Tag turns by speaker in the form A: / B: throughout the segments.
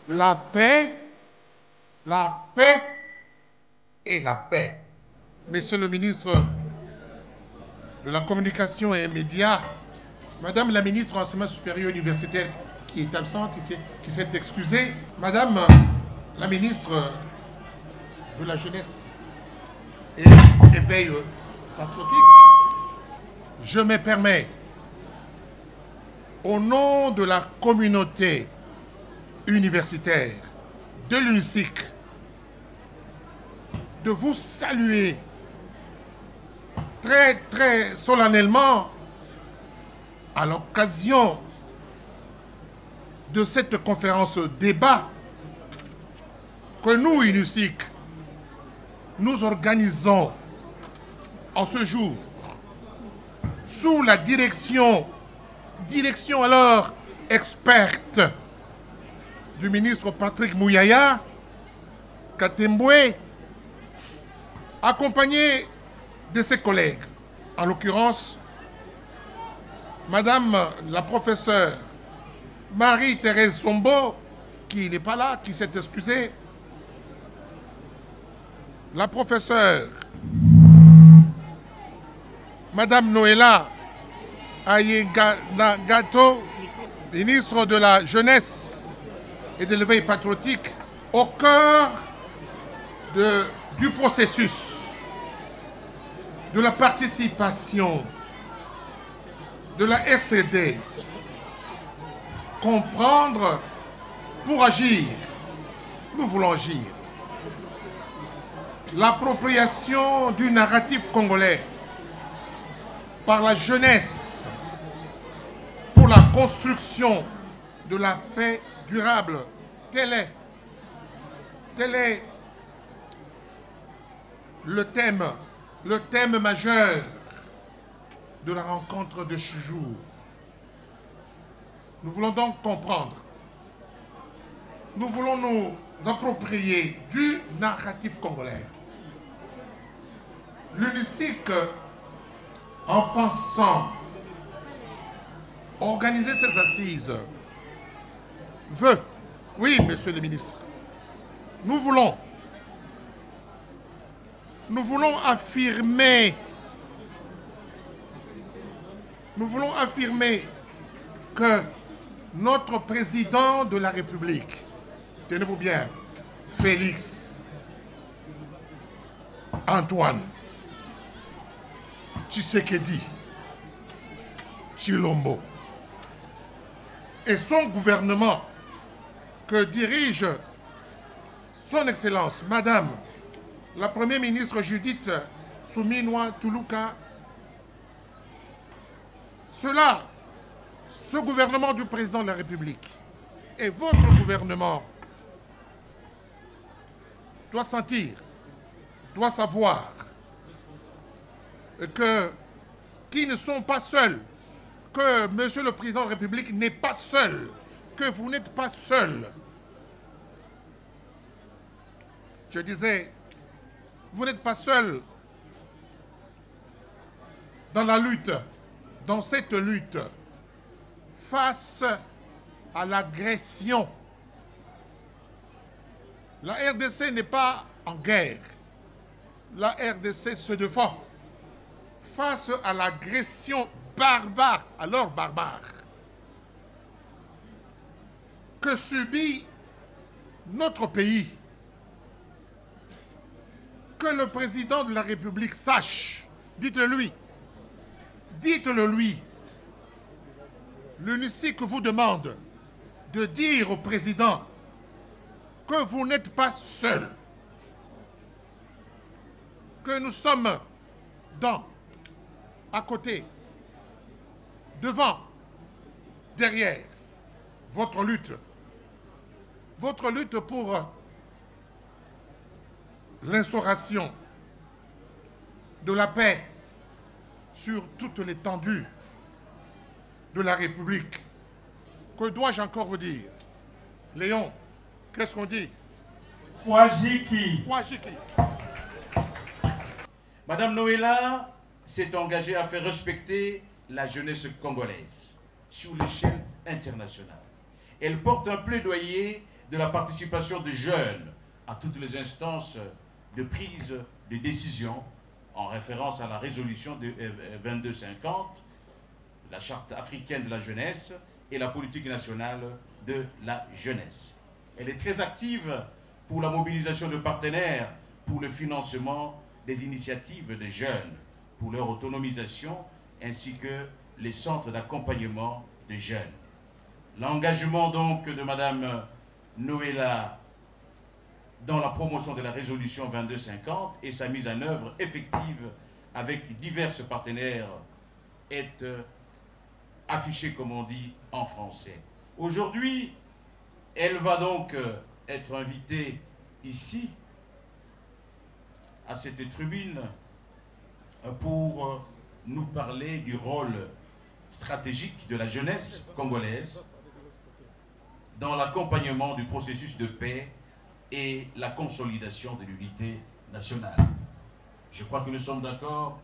A: la paix, la paix et la paix. Monsieur le ministre de la Communication et des Médias, Madame la ministre de l'Enseignement supérieur universitaire qui est absente, qui s'est excusée, Madame la ministre de la Jeunesse et éveil patriotique, je me permets, au nom de la communauté universitaire de l'UNISIC, de vous saluer très très solennellement à l'occasion de cette conférence débat que nous, UNISIC, nous organisons en ce jour sous la direction alors experte du ministre Patrick Mouyaya Katembwe, accompagné de ses collègues, en l'occurrence Madame la professeure Marie-Thérèse Sombo, qui n'est pas là, qui s'est excusée, la professeure Madame Noëlla Ayeganato, ministre de la Jeunesse et de l'éveil patriotique, au cœur du processus de la participation de la RCD. Comprendre pour agir. Nous voulons agir. L'appropriation du narratif congolais par la jeunesse pour la construction de la paix durable. Tel est le thème majeur de la rencontre de ce jour. Nous voulons donc comprendre. Nous voulons nous approprier du narratif congolais. L'UNISIC, en pensant organiser ces assises, veut, oui, monsieur le ministre, nous voulons affirmer que notre président de la République, tenez-vous bien, Félix Antoine Tshisekedi Tshilombo, et son gouvernement que dirige son Excellence, Madame la Première ministre Judith Suminwa Tuluka, ce gouvernement du président de la République et votre gouvernement doit sentir, doit savoir qu'ils ne sont pas seuls, que monsieur le président de la République n'est pas seul, que vous n'êtes pas seul. Je disais, vous n'êtes pas seul dans la lutte, dans cette lutte, face à l'agression. La RDC n'est pas en guerre. La RDC se défend face à l'agression barbare, alors barbare, que subit notre pays. Que le président de la République sache, dites-le lui, l'UNISIC vous demande de dire au président que vous n'êtes pas seul, que nous sommes à côté, devant, derrière votre lutte pour l'instauration de la paix sur toute l'étendue de la République. Que dois-je encore vous dire? Léon, qu'est-ce qu'on dit?
B: Ouajiki.
A: Ouajiki.
B: Madame Noëlla s'est engagée à faire respecter la jeunesse congolaise sur l'échelle internationale. Elle porte un plaidoyer de la participation des jeunes à toutes les instances de prise de décision, en référence à la résolution de 2250, la Charte africaine de la jeunesse et la politique nationale de la jeunesse. Elle est très active pour la mobilisation de partenaires pour le financement des initiatives des jeunes, pour leur autonomisation, ainsi que les centres d'accompagnement des jeunes. L'engagement donc de Mme Noëlla dans la promotion de la résolution 2250 et sa mise en œuvre effective avec divers partenaires est affiché, comme on dit en français. Aujourd'hui, elle va donc être invitée ici, à cette tribune, pour nous parler du rôle stratégique de la jeunesse congolaise dans l'accompagnement du processus de paix et la consolidation de l'unité nationale. Je crois que nous sommes d'accord,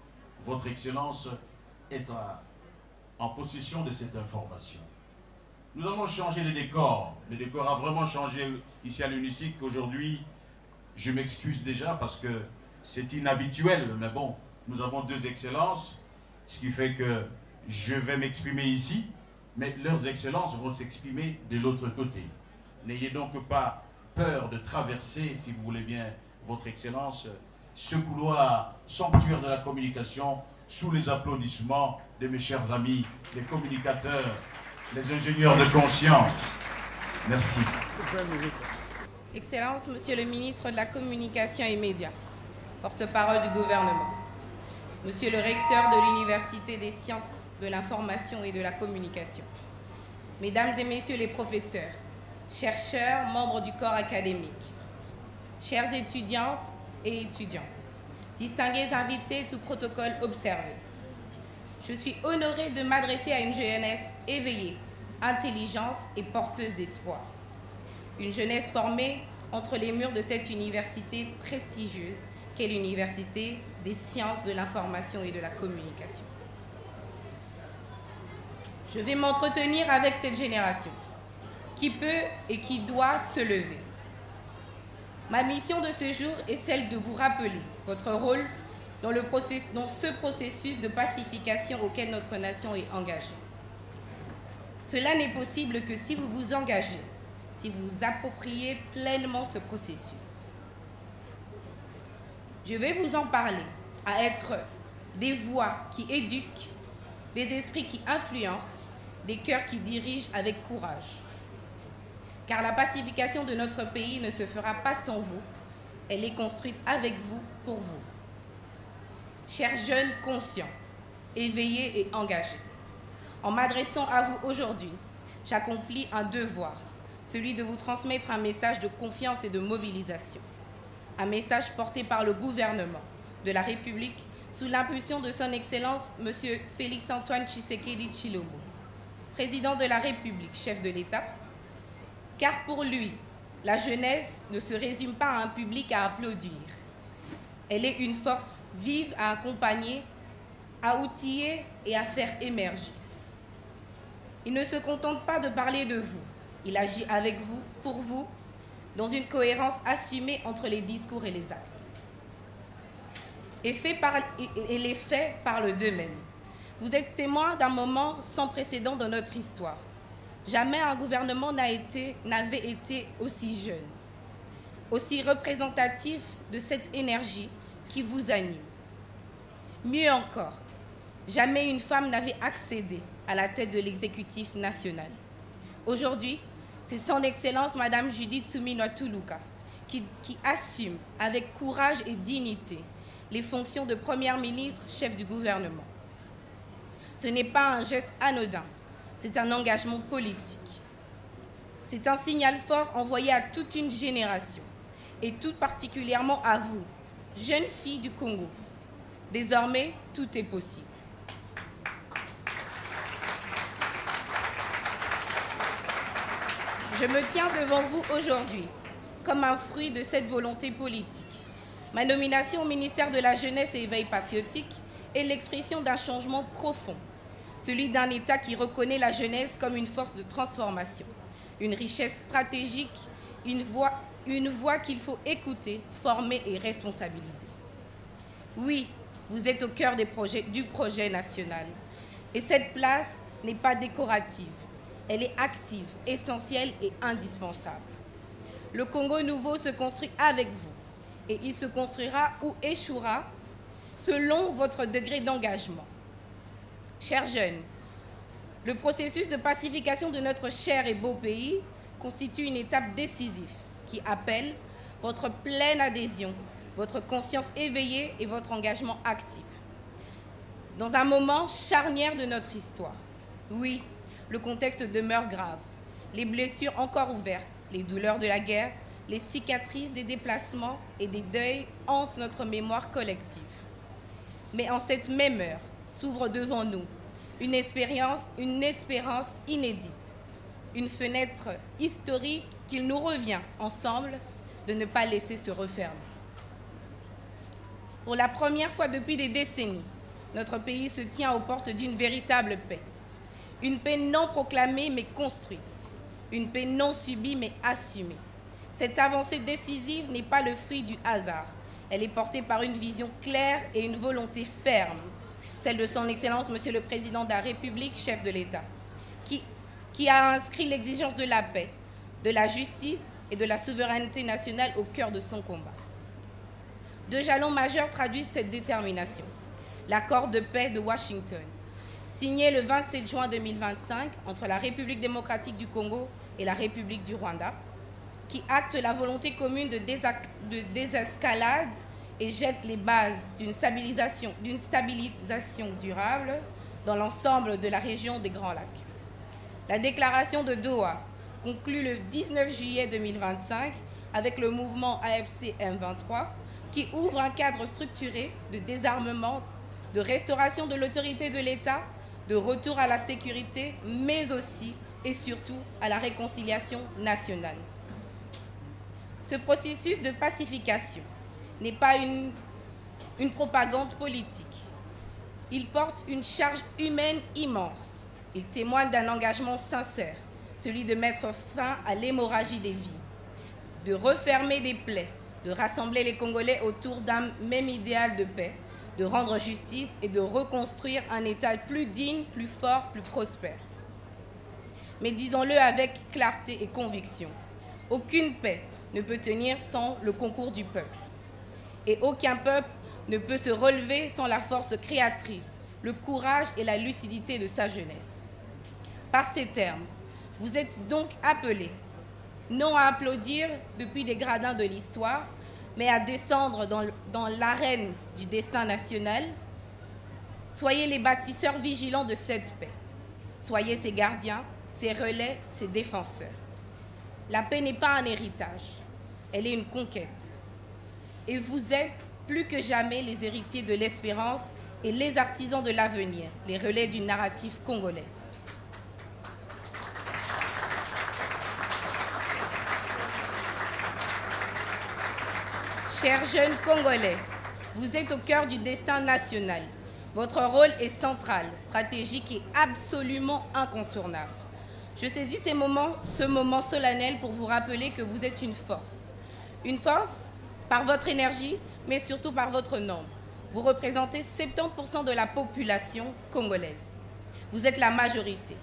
B: Votre Excellence est en possession de cette information. Nous allons changer le décor. Le décor a vraiment changé ici à l'UNICIC. Aujourd'hui, je m'excuse déjà parce que c'est inhabituel, mais bon, nous avons deux excellences, ce qui fait que je vais m'exprimer ici, mais leurs excellences vont s'exprimer de l'autre côté. N'ayez donc pas peur de traverser, si vous voulez bien, Votre Excellence, ce couloir sanctuaire de la communication sous les applaudissements de mes chers amis, les communicateurs, les ingénieurs de conscience. Merci.
C: Excellence, Monsieur le ministre de la Communication et Médias, porte-parole du gouvernement, Monsieur le recteur de l'Université des sciences de l'information et de la communication, Mesdames et Messieurs les professeurs, chercheurs, membres du corps académique, chères étudiantes et étudiants, distingués invités, tout protocole observé. Je suis honorée de m'adresser à une jeunesse éveillée, intelligente et porteuse d'espoir. Une jeunesse formée entre les murs de cette université prestigieuse qu'est l'Université des sciences de l'information et de la communication. Je vais m'entretenir avec cette génération qui peut et qui doit se lever. Ma mission de ce jour est celle de vous rappeler votre rôle dans ce processus de pacification auquel notre nation est engagée. Cela n'est possible que si vous vous engagez, si vous appropriez pleinement ce processus. Je vais vous en parler, à être des voix qui éduquent, des esprits qui influencent, des cœurs qui dirigent avec courage. Car la pacification de notre pays ne se fera pas sans vous, elle est construite avec vous, pour vous. Chers jeunes conscients, éveillés et engagés, en m'adressant à vous aujourd'hui, j'accomplis un devoir, celui de vous transmettre un message de confiance et de mobilisation. Un message porté par le gouvernement de la République sous l'impulsion de son Excellence M. Félix-Antoine Tshisekedi Tshilombo, président de la République, chef de l'État, car pour lui, la jeunesse ne se résume pas à un public à applaudir. Elle est une force vive à accompagner, à outiller et à faire émerger. Il ne se contente pas de parler de vous, il agit avec vous, pour vous, dans une cohérence assumée entre les discours et les actes. Et les faits parlent d'eux-mêmes. Vous êtes témoin d'un moment sans précédent dans notre histoire. Jamais un gouvernement n'avait été aussi jeune, aussi représentatif de cette énergie qui vous anime. Mieux encore, jamais une femme n'avait accédé à la tête de l'exécutif national. Aujourd'hui, c'est son Excellence Madame Judith Suminwa Tuluka qui assume avec courage et dignité les fonctions de Première ministre, chef du gouvernement. Ce n'est pas un geste anodin, c'est un engagement politique. C'est un signal fort envoyé à toute une génération, et tout particulièrement à vous, jeunes filles du Congo. Désormais, tout est possible. Je me tiens devant vous aujourd'hui comme un fruit de cette volonté politique. Ma nomination au ministère de la Jeunesse et Éveil patriotique est l'expression d'un changement profond, celui d'un État qui reconnaît la jeunesse comme une force de transformation, une richesse stratégique une voix qu'il faut écouter, former et responsabiliser. Oui, vous êtes au cœur du projet national. Et cette place n'est pas décorative, elle est active, essentielle et indispensable. Le Congo nouveau se construit avec vous et il se construira ou échouera selon votre degré d'engagement. Chers jeunes, le processus de pacification de notre cher et beau pays constitue une étape décisive qui appelle votre pleine adhésion, votre conscience éveillée et votre engagement actif. Dans un moment charnière de notre histoire, oui, le contexte demeure grave. Les blessures encore ouvertes, les douleurs de la guerre, les cicatrices des déplacements et des deuils hantent notre mémoire collective. Mais en cette même heure s'ouvre devant nous une espérance inédite, une fenêtre historique qu'il nous revient ensemble de ne pas laisser se refermer. Pour la première fois depuis des décennies, notre pays se tient aux portes d'une véritable paix. Une paix non proclamée mais construite. Une paix non subie mais assumée. Cette avancée décisive n'est pas le fruit du hasard. Elle est portée par une vision claire et une volonté ferme, celle de son Excellence, Monsieur le Président de la République, chef de l'État, qui a inscrit l'exigence de la paix, de la justice et de la souveraineté nationale au cœur de son combat. Deux jalons majeurs traduisent cette détermination. L'accord de paix de Washington, signé le 27 juin 2025 entre la République démocratique du Congo et la République du Rwanda, qui acte la volonté commune de désescalade et jette les bases d'une stabilisation durable dans l'ensemble de la région des Grands Lacs. La déclaration de Doha, conclue le 19 juillet 2025 avec le mouvement AFC M23, qui ouvre un cadre structuré de désarmement, de restauration de l'autorité de l'État, de retour à la sécurité, mais aussi et surtout à la réconciliation nationale. Ce processus de pacification n'est pas une propagande politique. Il porte une charge humaine immense. Il témoigne d'un engagement sincère, celui de mettre fin à l'hémorragie des vies, de refermer des plaies, de rassembler les Congolais autour d'un même idéal de paix, de rendre justice et de reconstruire un État plus digne, plus fort, plus prospère. Mais disons-le avec clarté et conviction, aucune paix ne peut tenir sans le concours du peuple. Et aucun peuple ne peut se relever sans la force créatrice, le courage et la lucidité de sa jeunesse. Par ces termes, vous êtes donc appelés, non à applaudir depuis les gradins de l'histoire, mais à descendre dans l'arène du destin national. Soyez les bâtisseurs vigilants de cette paix. Soyez ses gardiens, ses relais, ses défenseurs. La paix n'est pas un héritage, elle est une conquête. Et vous êtes plus que jamais les héritiers de l'espérance et les artisans de l'avenir, les relais du narratif congolais. Chers jeunes Congolais, vous êtes au cœur du destin national. Votre rôle est central, stratégique et absolument incontournable. Je saisis ce moment solennel pour vous rappeler que vous êtes une force. Une force par votre énergie, mais surtout par votre nombre. Vous représentez 70% de la population congolaise. Vous êtes la majorité.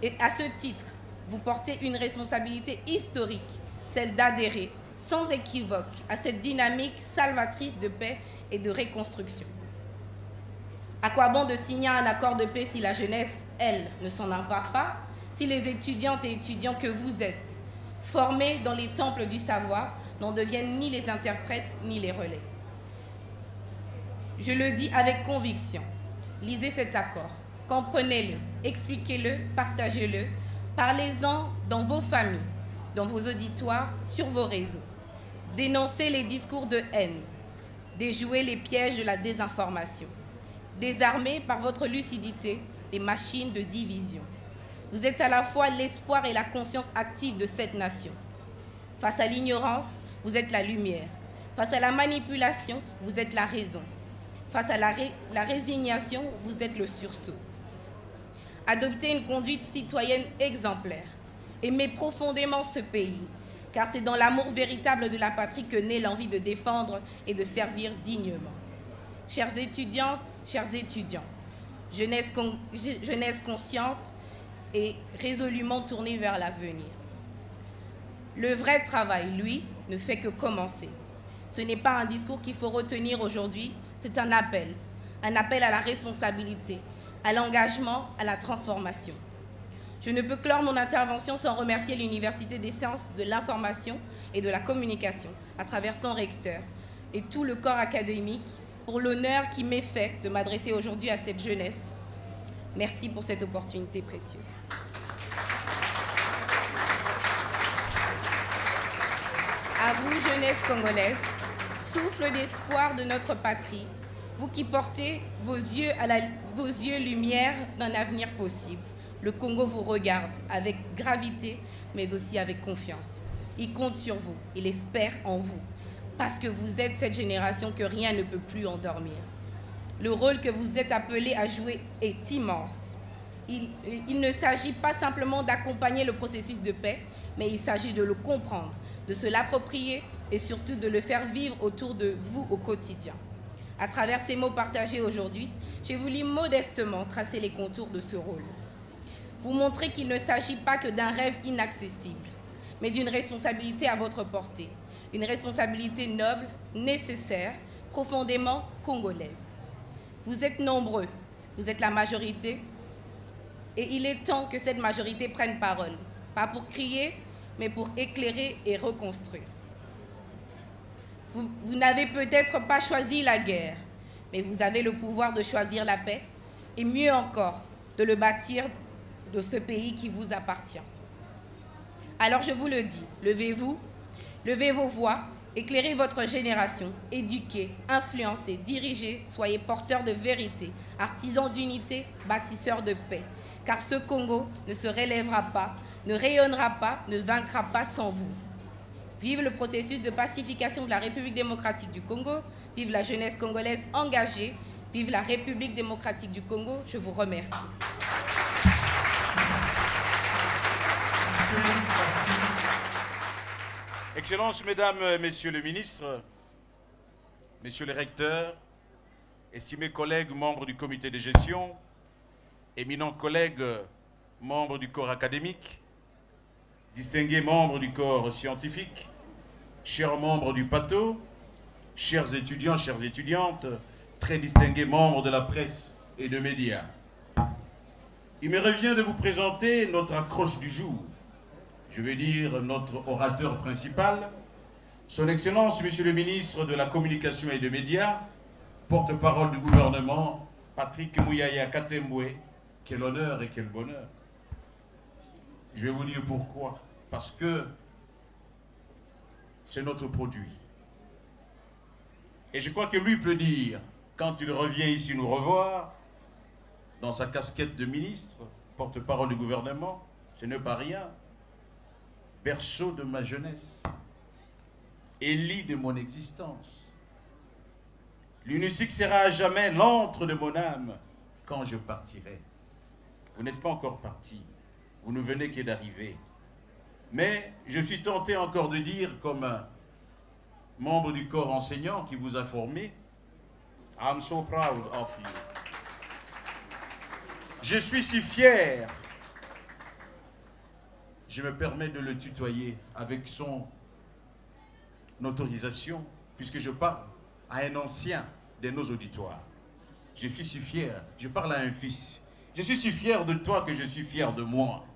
C: Et à ce titre, vous portez une responsabilité historique, celle d'adhérer sans équivoque à cette dynamique salvatrice de paix et de reconstruction. À quoi bon de signer un accord de paix si la jeunesse, elle, ne s'en empare pas, si les étudiantes et étudiants que vous êtes, formés dans les temples du savoir, n'en deviennent ni les interprètes ni les relais? Je le dis avec conviction. Lisez cet accord, comprenez-le, expliquez-le, partagez-le, parlez-en dans vos familles, dans vos auditoires, sur vos réseaux. Dénoncez les discours de haine, déjouez les pièges de la désinformation. Désarmez par votre lucidité les machines de division. Vous êtes à la fois l'espoir et la conscience active de cette nation. Face à l'ignorance, vous êtes la lumière. Face à la manipulation, vous êtes la raison. Face à la résignation, vous êtes le sursaut. Adoptez une conduite citoyenne exemplaire. Aimez profondément ce pays, car c'est dans l'amour véritable de la patrie que naît l'envie de défendre et de servir dignement. Chères étudiantes, chers étudiants, jeunesse consciente et résolument tournée vers l'avenir. Le vrai travail, lui, ne fait que commencer. Ce n'est pas un discours qu'il faut retenir aujourd'hui, c'est un appel à la responsabilité, à l'engagement, à la transformation. Je ne peux clore mon intervention sans remercier l'Université des sciences de l'information et de la communication, à travers son recteur et tout le corps académique, pour l'honneur qui m'est fait de m'adresser aujourd'hui à cette jeunesse. Merci pour cette opportunité précieuse. À vous, jeunesse congolaise, souffle d'espoir de notre patrie, vous qui portez vos yeux lumière d'un avenir possible. Le Congo vous regarde avec gravité, mais aussi avec confiance. Il compte sur vous, il espère en vous, parce que vous êtes cette génération que rien ne peut plus endormir. Le rôle que vous êtes appelés à jouer est immense. Il ne s'agit pas simplement d'accompagner le processus de paix, mais il s'agit de le comprendre, de se l'approprier et surtout de le faire vivre autour de vous au quotidien. À travers ces mots partagés aujourd'hui, j'ai voulu modestement tracer les contours de ce rôle. Vous montrer qu'il ne s'agit pas que d'un rêve inaccessible, mais d'une responsabilité à votre portée. Une responsabilité noble, nécessaire, profondément congolaise. Vous êtes nombreux, vous êtes la majorité, et il est temps que cette majorité prenne parole, pas pour crier, mais pour éclairer et reconstruire. Vous n'avez peut-être pas choisi la guerre, mais vous avez le pouvoir de choisir la paix, et mieux encore, de le bâtir de ce pays qui vous appartient. Alors je vous le dis, levez-vous, levez vos voix, éclairez votre génération, éduquez, influencez, dirigez, soyez porteurs de vérité, artisans d'unité, bâtisseurs de paix. Car ce Congo ne se relèvera pas, ne rayonnera pas, ne vaincra pas sans vous. Vive le processus de pacification de la République démocratique du Congo, vive la jeunesse congolaise engagée, vive la République démocratique du Congo. Je vous remercie.
B: Excellences, Mesdames, Messieurs les ministres, Messieurs les recteurs, estimés collègues membres du comité de gestion, éminents collègues membres du corps académique, distingués membres du corps scientifique, chers membres du PATO, chers étudiants, chères étudiantes, très distingués membres de la presse et de médias. Il me revient de vous présenter notre accroche du jour. Je veux dire notre orateur principal, Son Excellence, Monsieur le ministre de la Communication et des Médias, porte-parole du gouvernement, Patrick Muyaya Katembwe. Quel honneur et quel bonheur. Je vais vous dire pourquoi. Parce que c'est notre produit. Et je crois que lui peut dire, quand il revient ici nous revoir, dans sa casquette de ministre, porte-parole du gouvernement, ce n'est pas rien. Berceau de ma jeunesse, Élie de mon existence. L'UNISIC sera à jamais l'antre de mon âme quand je partirai. Vous n'êtes pas encore parti, vous ne venez que d'arriver. Mais je suis tenté encore de dire, comme un membre du corps enseignant qui vous a formé, I'm so proud of you. Je suis si fier. Je me permets de le tutoyer avec son autorisation, puisque je parle à un ancien de nos auditoires. Je suis si fier, je parle à un fils. Je suis si fier de toi que je suis fier de moi.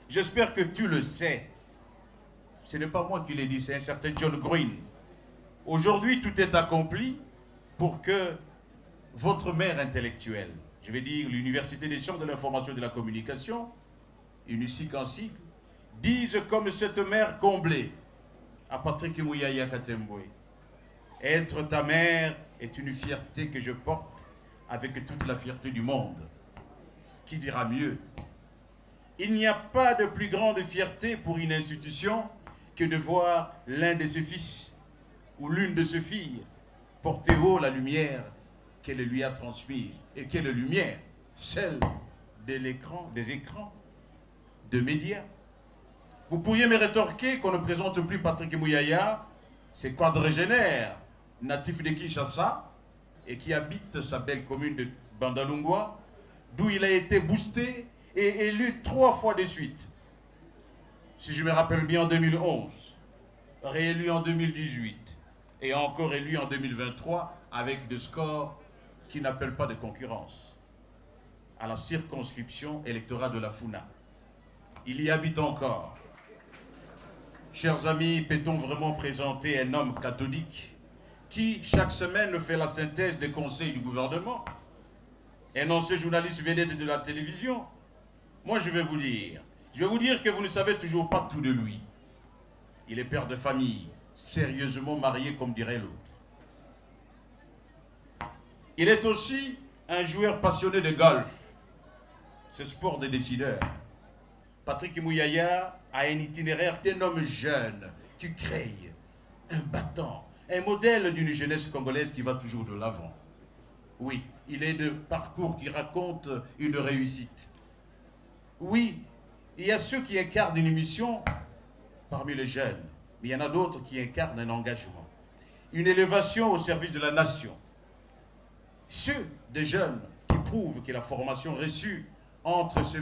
B: J'espère que tu le sais. Ce n'est pas moi qui l'ai dit, c'est un certain John Green. Aujourd'hui, tout est accompli pour que votre mère intellectuelle, je vais dire l'Université des sciences de l'information et de la communication, UNISIC en sigle, dise comme cette mère comblée à Patrick Muyaya Katembwe. Être ta mère est une fierté que je porte avec toute la fierté du monde. Qui dira mieux? Il n'y a pas de plus grande fierté pour une institution que de voir l'un de ses fils ou l'une de ses filles porter haut la lumière qu'elle lui a transmise. Et quelle lumière? Celle de l'écran, des écrans, de médias. Vous pourriez me rétorquer qu'on ne présente plus Patrick Mouyaya, c'est quadragénaire, natif de Kinshasa, et qui habite sa belle commune de Bandalungwa, d'où il a été boosté et élu 3 fois de suite. Si je me rappelle bien, en 2011, réélu en 2018, et encore élu en 2023, avec des scores qui n'appellent pas de concurrence, à la circonscription électorale de la Funa. Il y habite encore. Chers amis, peut-on vraiment présenter un homme catholique qui, chaque semaine, fait la synthèse des conseils du gouvernement? Un ancien journaliste vedette de la télévision? Moi, je vais vous dire que vous ne savez toujours pas tout de lui. Il est père de famille, sérieusement marié, comme dirait l'autre. Il est aussi un joueur passionné de golf. Ce sport des décideurs. Patrick Mouyaya a un itinéraire d'un homme jeune, qui crée, un battant, un modèle d'une jeunesse congolaise qui va toujours de l'avant. Oui, il est de parcours qui raconte une réussite. Oui, il y a ceux qui incarnent une mission parmi les jeunes, mais il y en a d'autres qui incarnent un engagement, une élévation au service de la nation. Ceux des jeunes qui prouvent que la formation reçue entre ces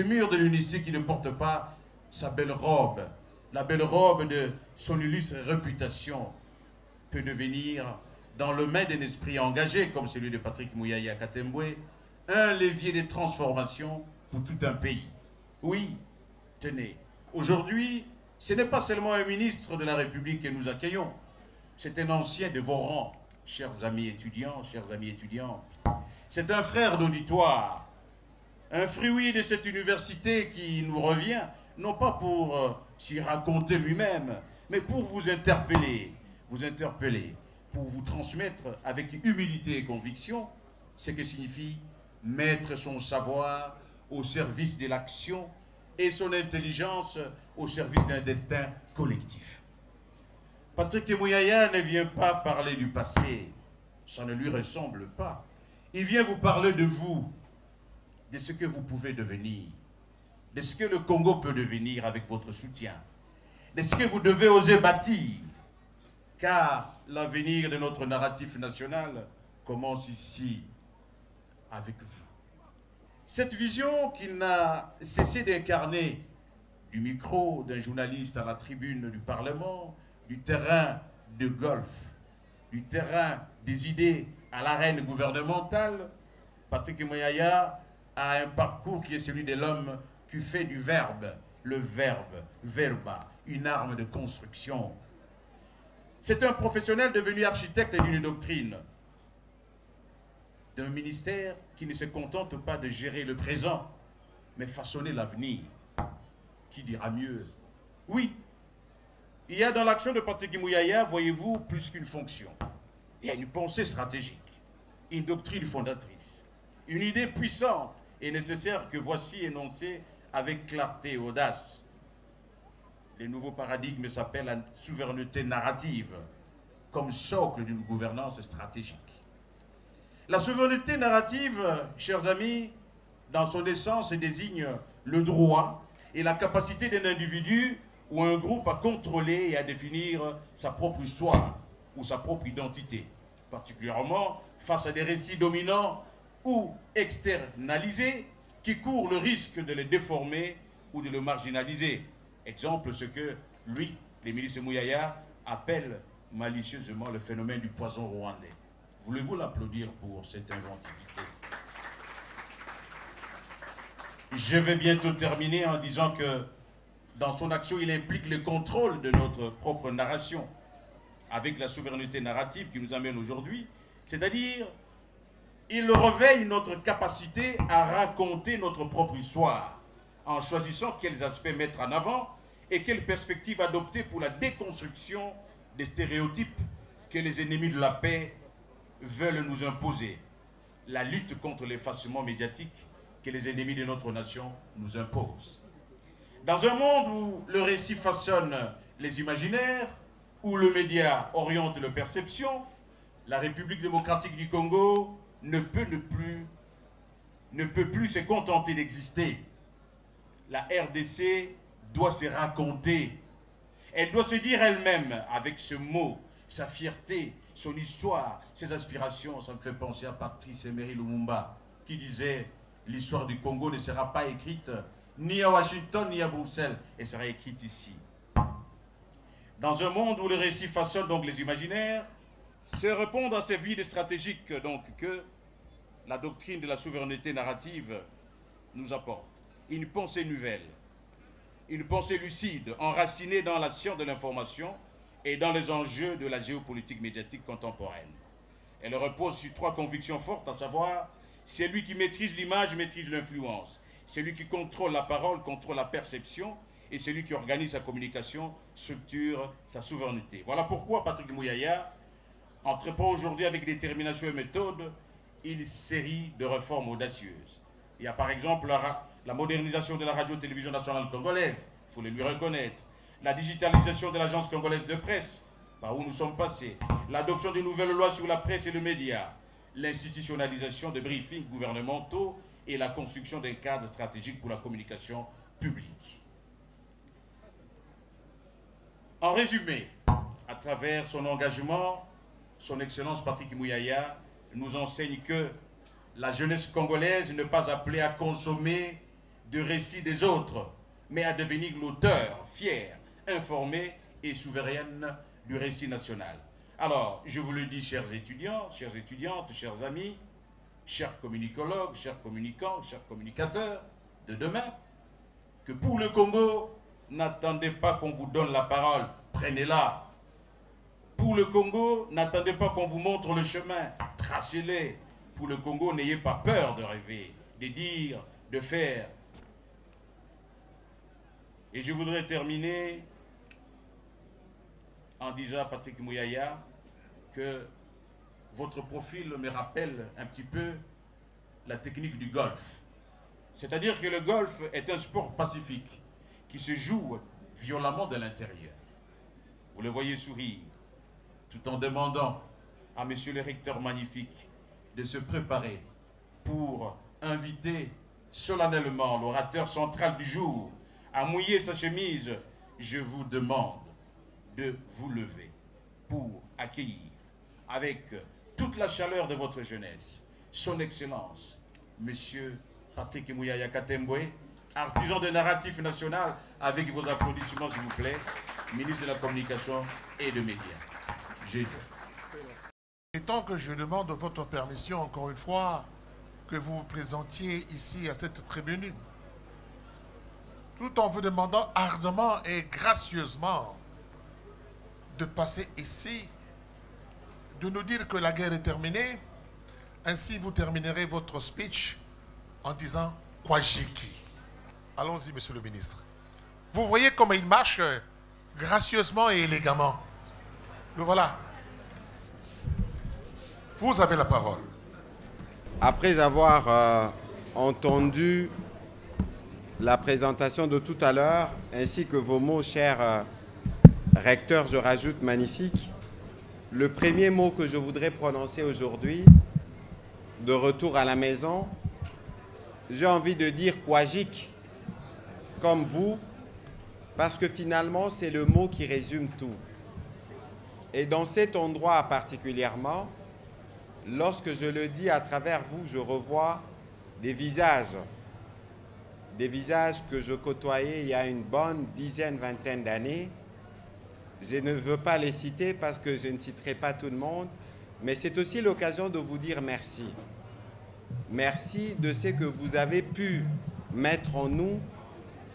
B: murs de l'UNICI qui ne portent pas sa belle robe, la belle robe de son illustre réputation, peut devenir, dans le main d'un esprit engagé comme celui de Patrick Mouyaya Katembwe, un levier de transformation pour tout un pays. Oui, tenez, aujourd'hui, ce n'est pas seulement un ministre de la République que nous accueillons, c'est un ancien de vos rangs, chers amis étudiants, chères amies étudiantes. C'est un frère d'auditoire, un fruit de cette université qui nous revient, non pas pour s'y raconter lui-même, mais pour vous interpeller, pour vous transmettre avec humilité et conviction ce que signifie mettre son savoir au service de l'action et son intelligence au service d'un destin collectif. Patrick Mouyaya ne vient pas parler du passé, ça ne lui ressemble pas. Il vient vous parler de vous, de ce que vous pouvez devenir, de ce que le Congo peut devenir avec votre soutien, de ce que vous devez oser bâtir, car l'avenir de notre narratif national commence ici, avec vous. Cette vision qu'il n'a cessé d'incarner, du micro d'un journaliste à la tribune du Parlement, du terrain de golf, du terrain des idées à l'arène gouvernementale, Patrick Mouyaya a un parcours qui est celui de l'homme qui fait du verbe, le verbe, verba, une arme de construction. C'est un professionnel devenu architecte d'une doctrine, d'un ministère qui ne se contente pas de gérer le présent, mais façonner l'avenir. Qui dira mieux? Oui, il y a dans l'action de Patrick Mouyaya, voyez-vous, plus qu'une fonction. Il y a une pensée stratégique, une doctrine fondatrice, une idée puissante et nécessaire que voici énoncée avec clarté et audace. Le nouveau paradigme s'appelle la souveraineté narrative, comme socle d'une gouvernance stratégique. La souveraineté narrative, chers amis, dans son essence, désigne le droit et la capacité d'un individu ou un groupe à contrôler et à définir sa propre histoire ou sa propre identité, particulièrement face à des récits dominants ou externalisés qui courent le risque de le déformer ou de le marginaliser. Exemple, ce que lui, l'Émilie Mouyaya, appelle malicieusement le phénomène du poison rwandais. Voulez-vous l'applaudir pour cette inventivité? Je vais bientôt terminer en disant que dans son action, il implique le contrôle de notre propre narration avec la souveraineté narrative qui nous amène aujourd'hui, c'est-à-dire il réveille notre capacité à raconter notre propre histoire en choisissant quels aspects mettre en avant et quelles perspectives adopter pour la déconstruction des stéréotypes que les ennemis de la paix veulent nous imposer, la lutte contre l'effacement médiatique que les ennemis de notre nation nous imposent. Dans un monde où le récit façonne les imaginaires, où le média oriente les perceptions, la République démocratique du Congo ne peut plus se contenter d'exister. La RDC doit se raconter. Elle doit se dire elle-même, avec ce mot, sa fierté, son histoire, ses aspirations. Ça me fait penser à Patrice Emery Lumumba, qui disait « L'histoire du Congo ne sera pas écrite ni à Washington ni à Bruxelles, elle sera écrite ici ». Dans un monde où le récit façonne donc les imaginaires, c'est répondre à ces vides stratégiques donc que la doctrine de la souveraineté narrative nous apporte. Une pensée nouvelle, une pensée lucide, enracinée dans la science de l'information et dans les enjeux de la géopolitique médiatique contemporaine. Elle repose sur 3 convictions fortes, à savoir, celui qui maîtrise l'image maîtrise l'influence, celui qui contrôle la parole contrôle la perception, et celui qui organise sa communication structure sa souveraineté. Voilà pourquoi Patrick Mouyaya entreprend aujourd'hui avec détermination et méthode une série de réformes audacieuses. Il y a par exemple la modernisation de la radio-télévision nationale congolaise, il faut le lui reconnaître, la digitalisation de l'agence congolaise de presse, par où nous sommes passés, l'adoption de nouvelles lois sur la presse et le média, l'institutionnalisation de briefings gouvernementaux et la construction d'un cadre stratégique pour la communication publique. En résumé, à travers son engagement, son Excellence Patrick Mouyaya nous enseigne que la jeunesse congolaise n'est pas appelée à consommer de récits des autres, mais à devenir l'auteur fier, informé et souveraine du récit national. Alors, je vous le dis, chers étudiants, chères étudiantes, chers amis, chers communicologues, chers communicants, chers communicateurs de demain, que pour le Congo, n'attendez pas qu'on vous donne la parole, prenez-la. Pour le Congo, n'attendez pas qu'on vous montre le chemin, tracez-les. Pour le Congo, n'ayez pas peur de rêver, de dire, de faire. Et je voudrais terminer en disant à Patrick Mouyaya que votre profil me rappelle un petit peu la technique du golf. C'est-à-dire que le golf est un sport pacifique qui se joue violemment de l'intérieur. Vous le voyez sourire, tout en demandant à monsieur le recteur magnifique de se préparer pour inviter solennellement l'orateur central du jour à mouiller sa chemise. Je vous demande de vous lever pour accueillir avec toute la chaleur de votre jeunesse son Excellence, monsieur Patrick Mouyaya Katembwe, artisan de narratif national, avec vos applaudissements s'il vous plaît, ministre de la Communication et des Médias. J'ai dit.
A: Et tant que je demande votre permission, encore une fois, que vous vous présentiez ici à cette tribune, tout en vous demandant ardemment et gracieusement de passer ici, de nous dire que la guerre est terminée, ainsi vous terminerez votre speech en disant « Kwajiki ». Allons-y, monsieur le ministre. Vous voyez comment il marche gracieusement et élégamment. Le voilà. Vous avez la parole.
D: Après avoir entendu la présentation de tout à l'heure, ainsi que vos mots, cher recteur, je rajoute magnifique, le premier mot que je voudrais prononcer aujourd'hui, de retour à la maison, j'ai envie de dire Kwajik, comme vous, parce que finalement, c'est le mot qui résume tout. Et dans cet endroit particulièrement, lorsque je le dis à travers vous, je revois des visages que je côtoyais il y a une bonne dizaine, vingtaine d'années. Je ne veux pas les citer parce que je ne citerai pas tout le monde, mais c'est aussi l'occasion de vous dire merci. Merci de ce que vous avez pu mettre en nous.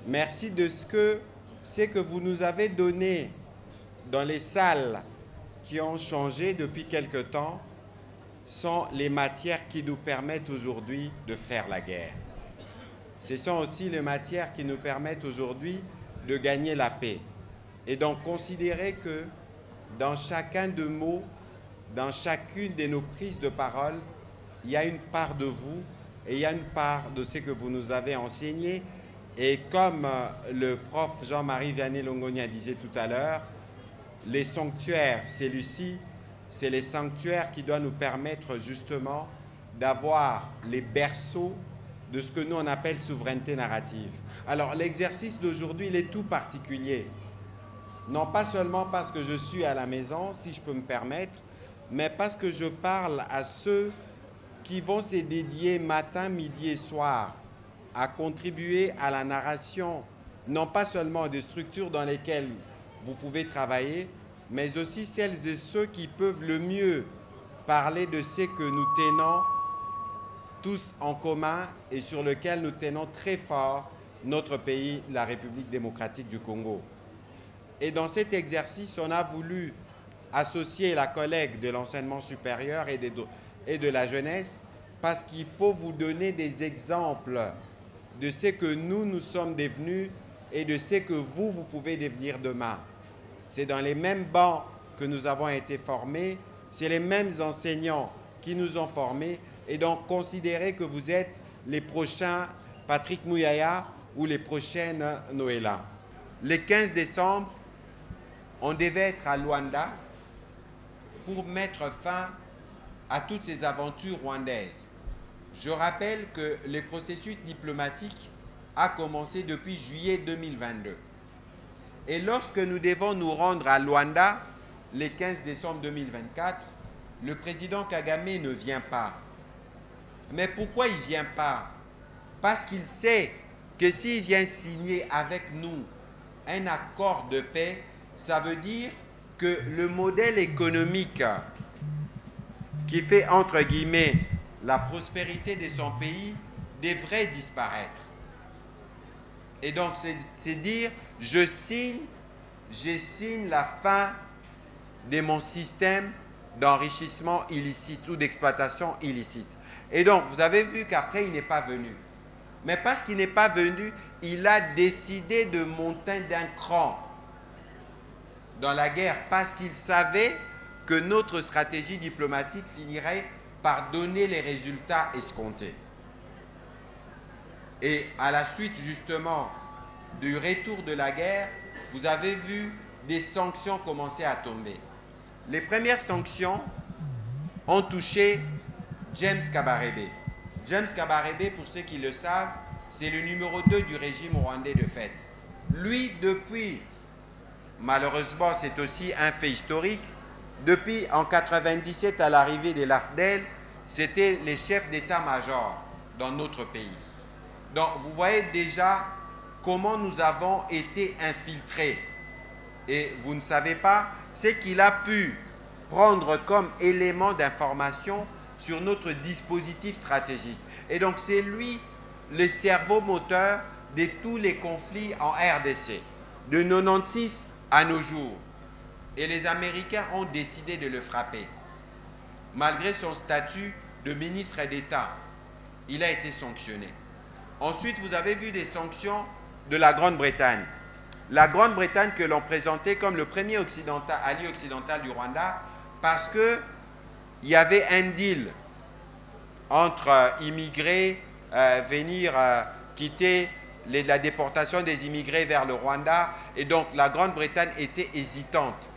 D: Merci de ce que vous nous avez donné dans les salles qui ont changé depuis quelque temps, sont les matières qui nous permettent aujourd'hui de faire la guerre. Ce sont aussi les matières qui nous permettent aujourd'hui de gagner la paix. Et donc, considérez que dans chacun de mots, dans chacune de nos prises de parole, il y a une part de vous et il y a une part de ce que vous nous avez enseigné. Et comme le prof Jean-Marie Vianney-Longonia disait tout à l'heure, les sanctuaires, c'est Lucie, c'est les sanctuaires qui doivent nous permettre justement d'avoir les berceaux de ce que nous on appelle souveraineté narrative. Alors l'exercice d'aujourd'hui, il est tout particulier. Non pas seulement parce que je suis à la maison, si je peux me permettre, mais parce que je parle à ceux qui vont se dédier matin, midi et soir à contribuer à la narration, non pas seulement des structures dans lesquelles vous pouvez travailler, mais aussi celles et ceux qui peuvent le mieux parler de ce que nous tenons tous en commun et sur lequel nous tenons très fort notre pays, la République démocratique du Congo. Et dans cet exercice, on a voulu associer la collègue de l'enseignement supérieur et de la jeunesse parce qu'il faut vous donner des exemples de ce que nous sommes devenus et de ce que vous pouvez devenir demain. C'est dans les mêmes bancs que nous avons été formés, c'est les mêmes enseignants qui nous ont formés et donc considérez que vous êtes les prochains Patrick Mouyaya ou les prochaines Noëlla. Le 15 décembre, on devait être à Luanda pour mettre fin à toutes ces aventures rwandaises. Je rappelle que le processus diplomatique a commencé depuis juillet 2022. Et lorsque nous devons nous rendre à Luanda, le 15 décembre 2024, le président Kagame ne vient pas. Mais pourquoi il ne vient pas? Parce qu'il sait que s'il vient signer avec nous un accord de paix, ça veut dire que le modèle économique qui fait, entre guillemets, la prospérité de son pays devrait disparaître. Et donc, c'est dire, je signe la fin de mon système d'enrichissement illicite ou d'exploitation illicite. Et donc, vous avez vu qu'après, il n'est pas venu. Mais parce qu'il n'est pas venu, il a décidé de monter d'un cran dans la guerre parce qu'il savait que notre stratégie diplomatique finirait par donner les résultats escomptés. Et à la suite justement du retour de la guerre, vous avez vu des sanctions commencer à tomber. Les premières sanctions ont touché James Kabarebe. James Kabarebe, pour ceux qui le savent, c'est le numéro 2 du régime rwandais de fait. Lui, depuis, malheureusement, c'est aussi un fait historique, depuis en 1997 à l'arrivée de l'AFDEL, c'était les chefs d'état-major dans notre pays. Donc, vous voyez déjà comment nous avons été infiltrés. Et vous ne savez pas ce qu'il a pu prendre comme élément d'information sur notre dispositif stratégique. Et donc, c'est lui le cerveau moteur de tous les conflits en RDC, de 1996 à nos jours. Et les Américains ont décidé de le frapper. Malgré son statut de ministre d'État, il a été sanctionné. Ensuite, vous avez vu des sanctions de la Grande-Bretagne. La Grande-Bretagne que l'on présentait comme le premier allié occidental du Rwanda parce qu'il y avait un deal entre immigrés, venir quitter la déportation des immigrés vers le Rwanda, et donc la Grande-Bretagne était hésitante.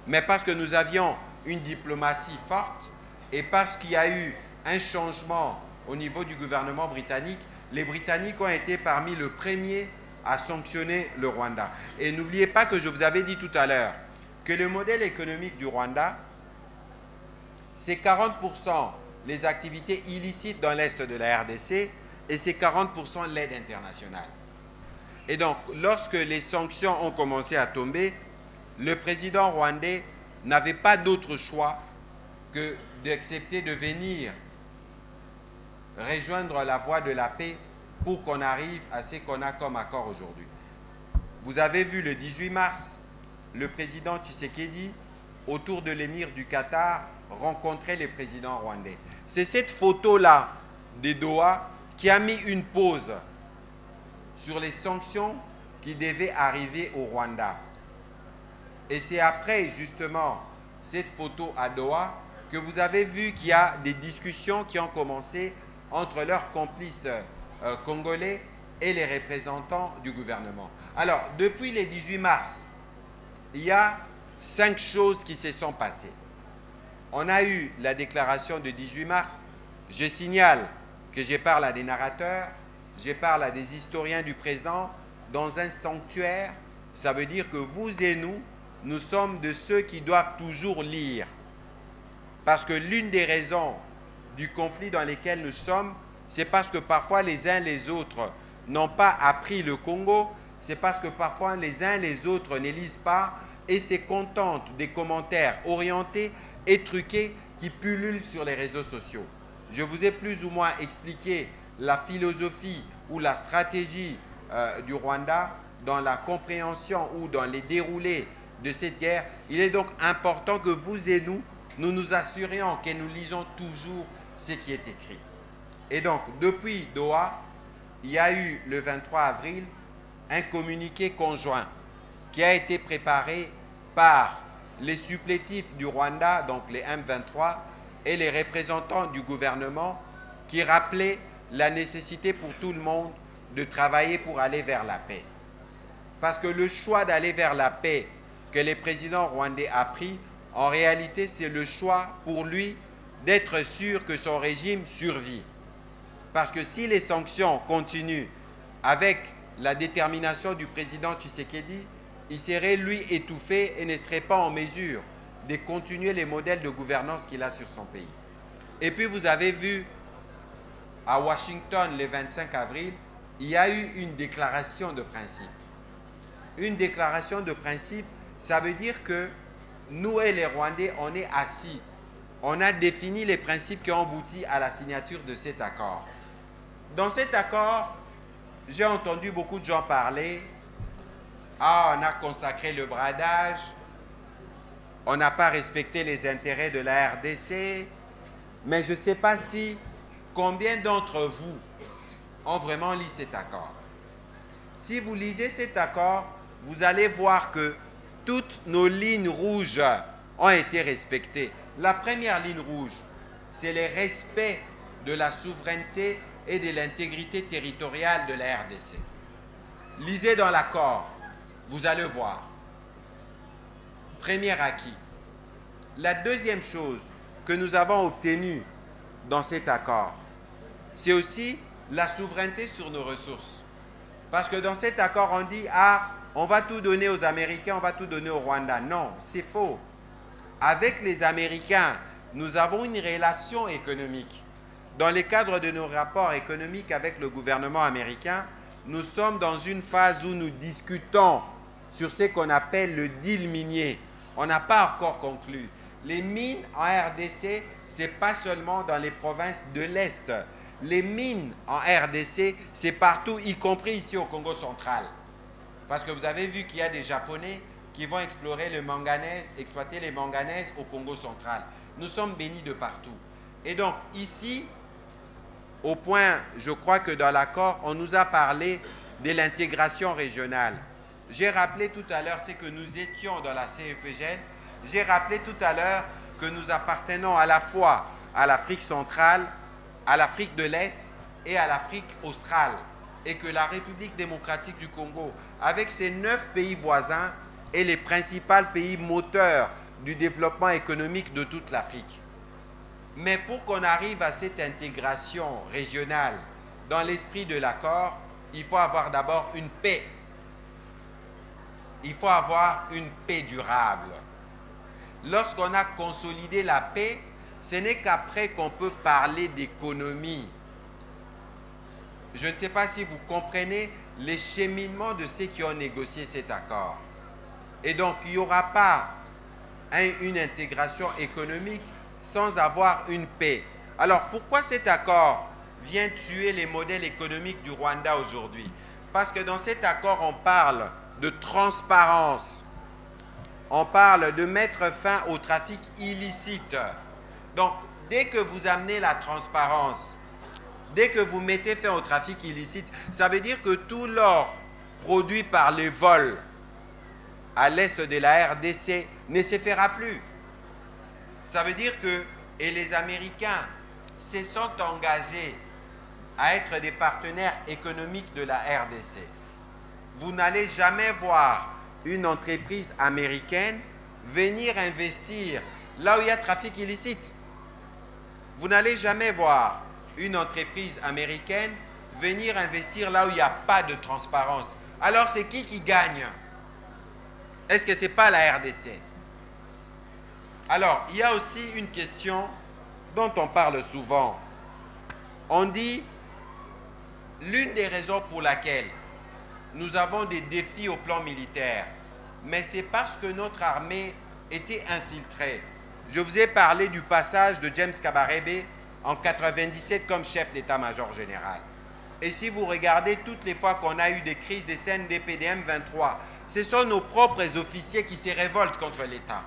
D: Mais parce que nous avions une diplomatie forte et parce qu'il y a eu un changement au niveau du gouvernement britannique, les Britanniques ont été parmi les premiers à sanctionner le Rwanda. Et n'oubliez pas que je vous avais dit tout à l'heure que le modèle économique du Rwanda, c'est 40% les activités illicites dans l'Est de la RDC et c'est 40% l'aide internationale. Et donc, lorsque les sanctions ont commencé à tomber, le président rwandais n'avait pas d'autre choix que d'accepter de venir rejoindre la voie de la paix pour qu'on arrive à ce qu'on a comme accord aujourd'hui. Vous avez vu le 18 mars, le président Tshisekedi, autour de l'émir du Qatar, rencontrer les présidents rwandais. C'est cette photo-là de Doha qui a mis une pause sur les sanctions qui devaient arriver au Rwanda. Et c'est après, justement, cette photo à Doha que vous avez vu qu'il y a des discussions qui ont commencé entre leurs complices congolais et les représentants du gouvernement. Alors, depuis le 18 mars, il y a 5 choses qui se sont passées. On a eu la déclaration du 18 mars. Je signale que je parle à des narrateurs. je parle à des historiens du présent, dans un sanctuaire, ça veut dire que vous et nous, nous sommes de ceux qui doivent toujours lire. Parce que l'une des raisons du conflit dans lequel nous sommes, c'est parce que parfois les uns les autres n'ont pas appris le Congo, c'est parce que parfois les uns les autres ne lisent pas et se contentent des commentaires orientés et truqués qui pullulent sur les réseaux sociaux. Je vous ai plus ou moins expliqué la philosophie ou la stratégie du Rwanda dans la compréhension ou dans les déroulés de cette guerre. Il est donc important que vous et nous, nous nous assurions que nous lisons toujours ce qui est écrit. Et donc, depuis Doha, il y a eu le 23 avril un communiqué conjoint qui a été préparé par les supplétifs du Rwanda, donc les M23, et les représentants du gouvernement qui rappelaient la nécessité pour tout le monde de travailler pour aller vers la paix. Parce que le choix d'aller vers la paix que le président rwandais a pris, en réalité, c'est le choix pour lui d'être sûr que son régime survit. Parce que si les sanctions continuent avec la détermination du président Tshisekedi, il serait lui étouffé et ne serait pas en mesure de continuer les modèles de gouvernance qu'il a sur son pays. Et puis vous avez vu à Washington le 25 avril, il y a eu une déclaration de principe. Une déclaration de principe, ça veut dire que nous et les Rwandais, on est assis. On a défini les principes qui ont abouti à la signature de cet accord. Dans cet accord, j'ai entendu beaucoup de gens parler. Ah, on a consacré le bradage. On n'a pas respecté les intérêts de la RDC. Mais je ne sais pas si combien d'entre vous ont vraiment lu cet accord. Si vous lisez cet accord, vous allez voir que toutes nos lignes rouges ont été respectées. La première ligne rouge, c'est le respect de la souveraineté et de l'intégrité territoriale de la RDC. Lisez dans l'accord, vous allez voir. Premier acquis. La deuxième chose que nous avons obtenue dans cet accord, c'est aussi la souveraineté sur nos ressources. Parce que dans cet accord, on dit, ah, on va tout donner aux Américains, on va tout donner au Rwanda. Non, c'est faux. Avec les Américains, nous avons une relation économique. Dans le cadre de nos rapports économiques avec le gouvernement américain, nous sommes dans une phase où nous discutons sur ce qu'on appelle le deal minier. On n'a pas encore conclu. Les mines en RDC, ce n'est pas seulement dans les provinces de l'Est. Les mines en RDC, c'est partout, y compris ici au Congo central. Parce que vous avez vu qu'il y a des Japonais qui vont explorer le manganèse, exploiter les manganèses au Congo central. Nous sommes bénis de partout. Et donc ici, au point, je crois que dans l'accord, on nous a parlé de l'intégration régionale. J'ai rappelé tout à l'heure, c'est que nous étions dans la CEPGL. J'ai rappelé tout à l'heure que nous appartenons à la fois à l'Afrique centrale, à l'Afrique de l'Est et à l'Afrique australe. Et que la République démocratique du Congo, avec ses 9 pays voisins, est le principal pays moteur du développement économique de toute l'Afrique. Mais pour qu'on arrive à cette intégration régionale dans l'esprit de l'accord, il faut avoir d'abord une paix. Il faut avoir une paix durable. Lorsqu'on a consolidé la paix, ce n'est qu'après qu'on peut parler d'économie. Je ne sais pas si vous comprenez les cheminements de ceux qui ont négocié cet accord. Et donc, il n'y aura pas une intégration économique sans avoir une paix. Alors, pourquoi cet accord vient tuer les modèles économiques du Rwanda aujourd'hui? Parce que dans cet accord, on parle de transparence. On parle de mettre fin au trafic illicite. Donc, dès que vous amenez la transparence, dès que vous mettez fin au trafic illicite, ça veut dire que tout l'or produit par les vols à l'est de la RDC ne se fera plus. Ça veut dire que, et les Américains se sont engagés à être des partenaires économiques de la RDC. Vous n'allez jamais voir une entreprise américaine venir investir là où il y a trafic illicite. Vous n'allez jamais voir une entreprise américaine venir investir là où il n'y a pas de transparence. Alors c'est qui gagne? Est-ce que ce n'est pas la RDC? Alors, il y a aussi une question dont on parle souvent. On dit, l'une des raisons pour laquelle nous avons des défis au plan militaire, mais c'est parce que notre armée était infiltrée. Je vous ai parlé du passage de James Kabarebe en 1997 comme chef d'état-major général. Et si vous regardez toutes les fois qu'on a eu des crises des CNDP-DM 23, ce sont nos propres officiers qui se révoltent contre l'État.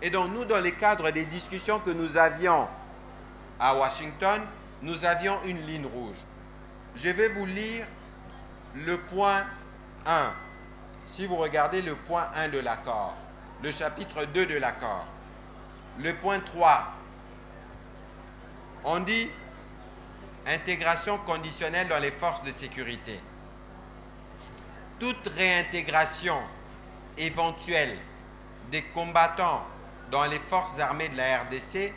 D: Et donc nous, dans le cadre des discussions que nous avions à Washington, nous avions une ligne rouge. Je vais vous lire le point 1. Si vous regardez le point 1 de l'accord, le chapitre 2 de l'accord, le point 3, on dit intégration conditionnelle dans les forces de sécurité. Toute réintégration éventuelle des combattants dans les forces armées de la RDC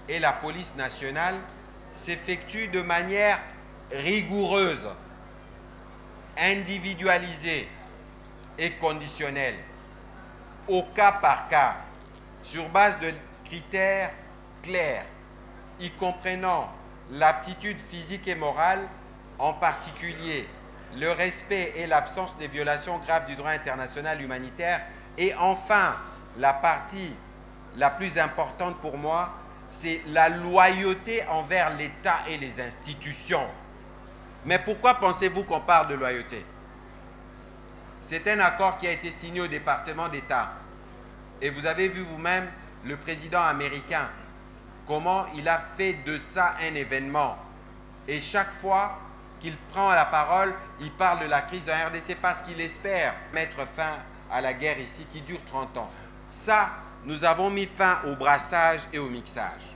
D: et la police nationale s'effectue de manière rigoureuse, individualisée et conditionnelle, au cas par cas, sur base de critères clairs, y comprenant l'aptitude physique et morale, en particulier le respect et l'absence des violations graves du droit international humanitaire, et enfin, la partie la plus importante pour moi, c'est la loyauté envers l'État et les institutions. Mais pourquoi pensez-vous qu'on parle de loyauté? C'est un accord qui a été signé au département d'État. Et vous avez vu vous-même le président américain, comment il a fait de ça un événement. Et chaque fois qu'il prend la parole, il parle de la crise en RDC parce qu'il espère mettre fin à la guerre ici qui dure 30 ans. Ça, nous avons mis fin au brassage et au mixage.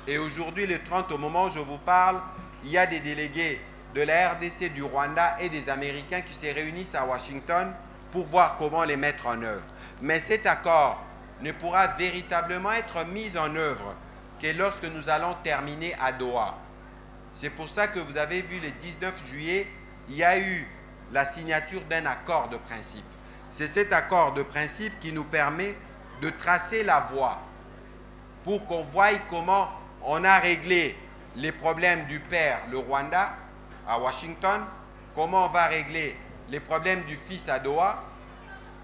D: Et aujourd'hui, le 30, au moment où je vous parle, il y a des délégués de la RDC, du Rwanda et des Américains qui se réunissent à Washington pour voir comment les mettre en œuvre. Mais cet accord ne pourra véritablement être mis en œuvre que lorsque nous allons terminer à Doha. C'est pour ça que vous avez vu le 19 juillet, il y a eu la signature d'un accord de principe. C'est cet accord de principe qui nous permet de tracer la voie pour qu'on voie comment on a réglé les problèmes du père, le Rwanda, à Washington, comment on va régler les problèmes du fils à Doha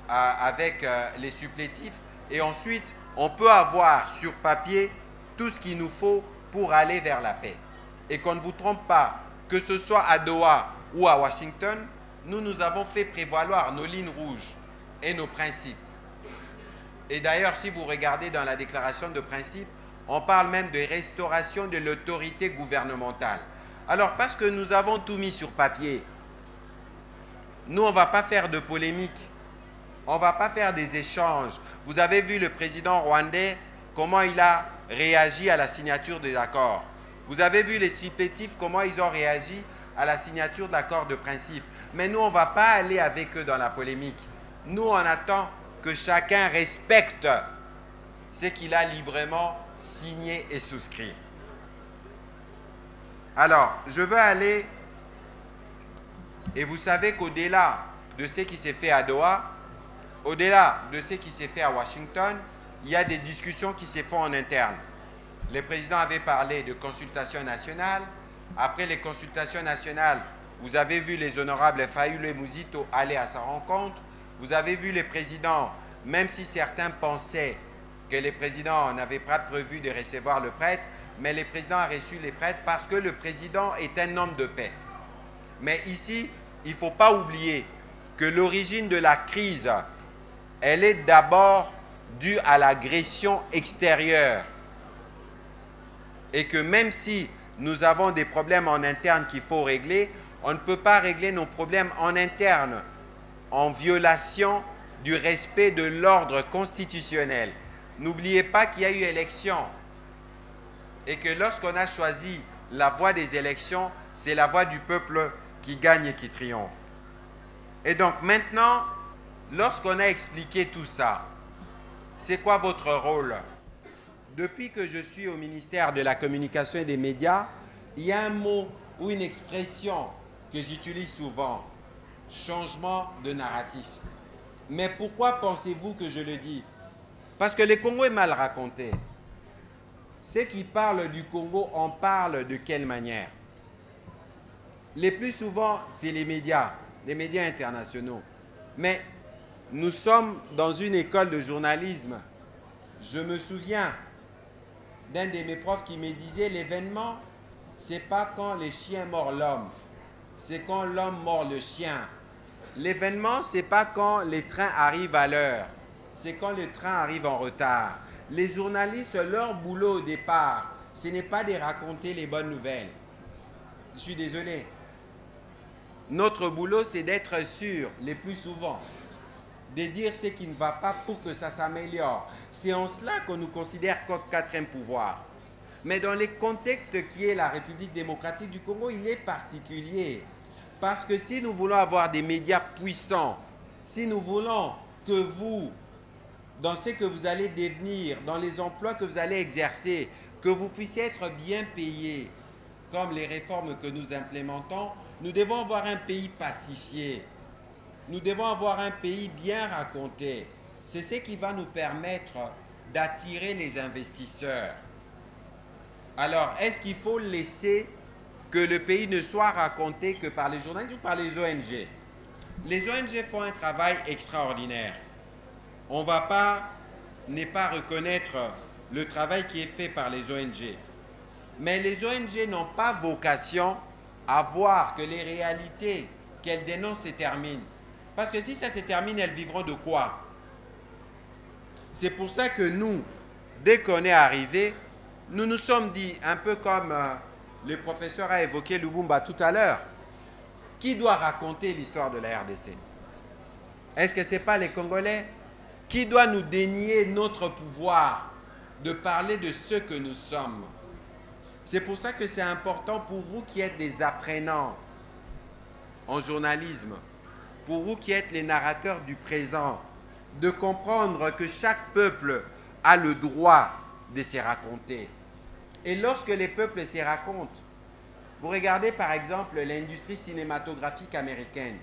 D: avec les supplétifs, et ensuite on peut avoir sur papier tout ce qu'il nous faut pour aller vers la paix. Et qu'on ne vous trompe pas, que ce soit à Doha ou à Washington, nous avons fait prévaloir nos lignes rouges et nos principes. Et d'ailleurs, si vous regardez dans la déclaration de principe, on parle même de restauration de l'autorité gouvernementale. Alors, parce que nous avons tout mis sur papier, nous, on ne va pas faire de polémique, on ne va pas faire des échanges. Vous avez vu le président rwandais, comment il a réagi à la signature des accords. Vous avez vu les supplétifs, comment ils ont réagi à la signature de l'accord de principe. Mais nous, on ne va pas aller avec eux dans la polémique. Nous, on attend que chacun respecte ce qu'il a librement signé et souscrit. Alors, je veux aller, et vous savez qu'au-delà de ce qui s'est fait à Doha, au-delà de ce qui s'est fait à Washington, il y a des discussions qui se font en interne. Le président avait parlé de consultations nationales. Après les consultations nationales, vous avez vu les honorables Fayulu et Muzito aller à sa rencontre. Vous avez vu les présidents, même si certains pensaient que les présidents n'avaient pas prévu de recevoir le prêtre, mais le président a reçu les prêtres parce que le président est un homme de paix. Mais ici, il ne faut pas oublier que l'origine de la crise, elle est d'abord due à l'agression extérieure. Et que même si nous avons des problèmes en interne qu'il faut régler, on ne peut pas régler nos problèmes en interne en violation du respect de l'ordre constitutionnel. N'oubliez pas qu'il y a eu élection et que lorsqu'on a choisi la voie des élections, c'est la voie du peuple qui gagne et qui triomphe. Et donc maintenant, lorsqu'on a expliqué tout ça, c'est quoi votre rôle? Depuis que je suis au ministère de la Communication et des Médias, il y a un mot ou une expression que j'utilise souvent, changement de narratif. Mais pourquoi pensez-vous que je le dis? Parce que le Congo est mal raconté. Ceux qui parlent du Congo en parlent de quelle manière? Les plus souvent, c'est les médias internationaux. Mais nous sommes dans une école de journalisme. Je me souviens d'un de mes profs qui me disait, l'événement, c'est pas quand les chiens mordent l'homme, c'est quand l'homme mord le chien. L'événement, c'est pas quand les trains arrivent à l'heure, c'est quand le train arrive en retard. Les journalistes, leur boulot au départ, ce n'est pas de raconter les bonnes nouvelles. Je suis désolé. Notre boulot, c'est d'être sûr, les plus souvent, de dire ce qui ne va pas pour que ça s'améliore. C'est en cela qu'on nous considère comme quatrième pouvoir. Mais dans le contexte qui est la République démocratique du Congo, il est particulier. Parce que si nous voulons avoir des médias puissants, si nous voulons que vous, dans ce que vous allez devenir, dans les emplois que vous allez exercer, que vous puissiez être bien payés, comme les réformes que nous implémentons, nous devons avoir un pays pacifié. Nous devons avoir un pays bien raconté. C'est ce qui va nous permettre d'attirer les investisseurs. Alors, est-ce qu'il faut laisser que le pays ne soit raconté que par les journalistes ou par les ONG? Les ONG font un travail extraordinaire. On ne va pas ne pas reconnaître le travail qui est fait par les ONG. Mais les ONG n'ont pas vocation à voir que les réalités qu'elles dénoncent se terminent. Parce que si ça se termine, elles vivront de quoi? C'est pour ça que nous, dès qu'on est arrivé, nous nous sommes dit, un peu comme le professeur a évoqué Lubumba tout à l'heure, qui doit raconter l'histoire de la RDC? Est-ce que ce n'est pas les Congolais? Qui doit nous dénier notre pouvoir de parler de ce que nous sommes? C'est pour ça que c'est important pour vous qui êtes des apprenants en journalisme, pour vous qui êtes les narrateurs du présent, de comprendre que chaque peuple a le droit de se raconter. Et lorsque les peuples se racontent, vous regardez par exemple l'industrie cinématographique américaine.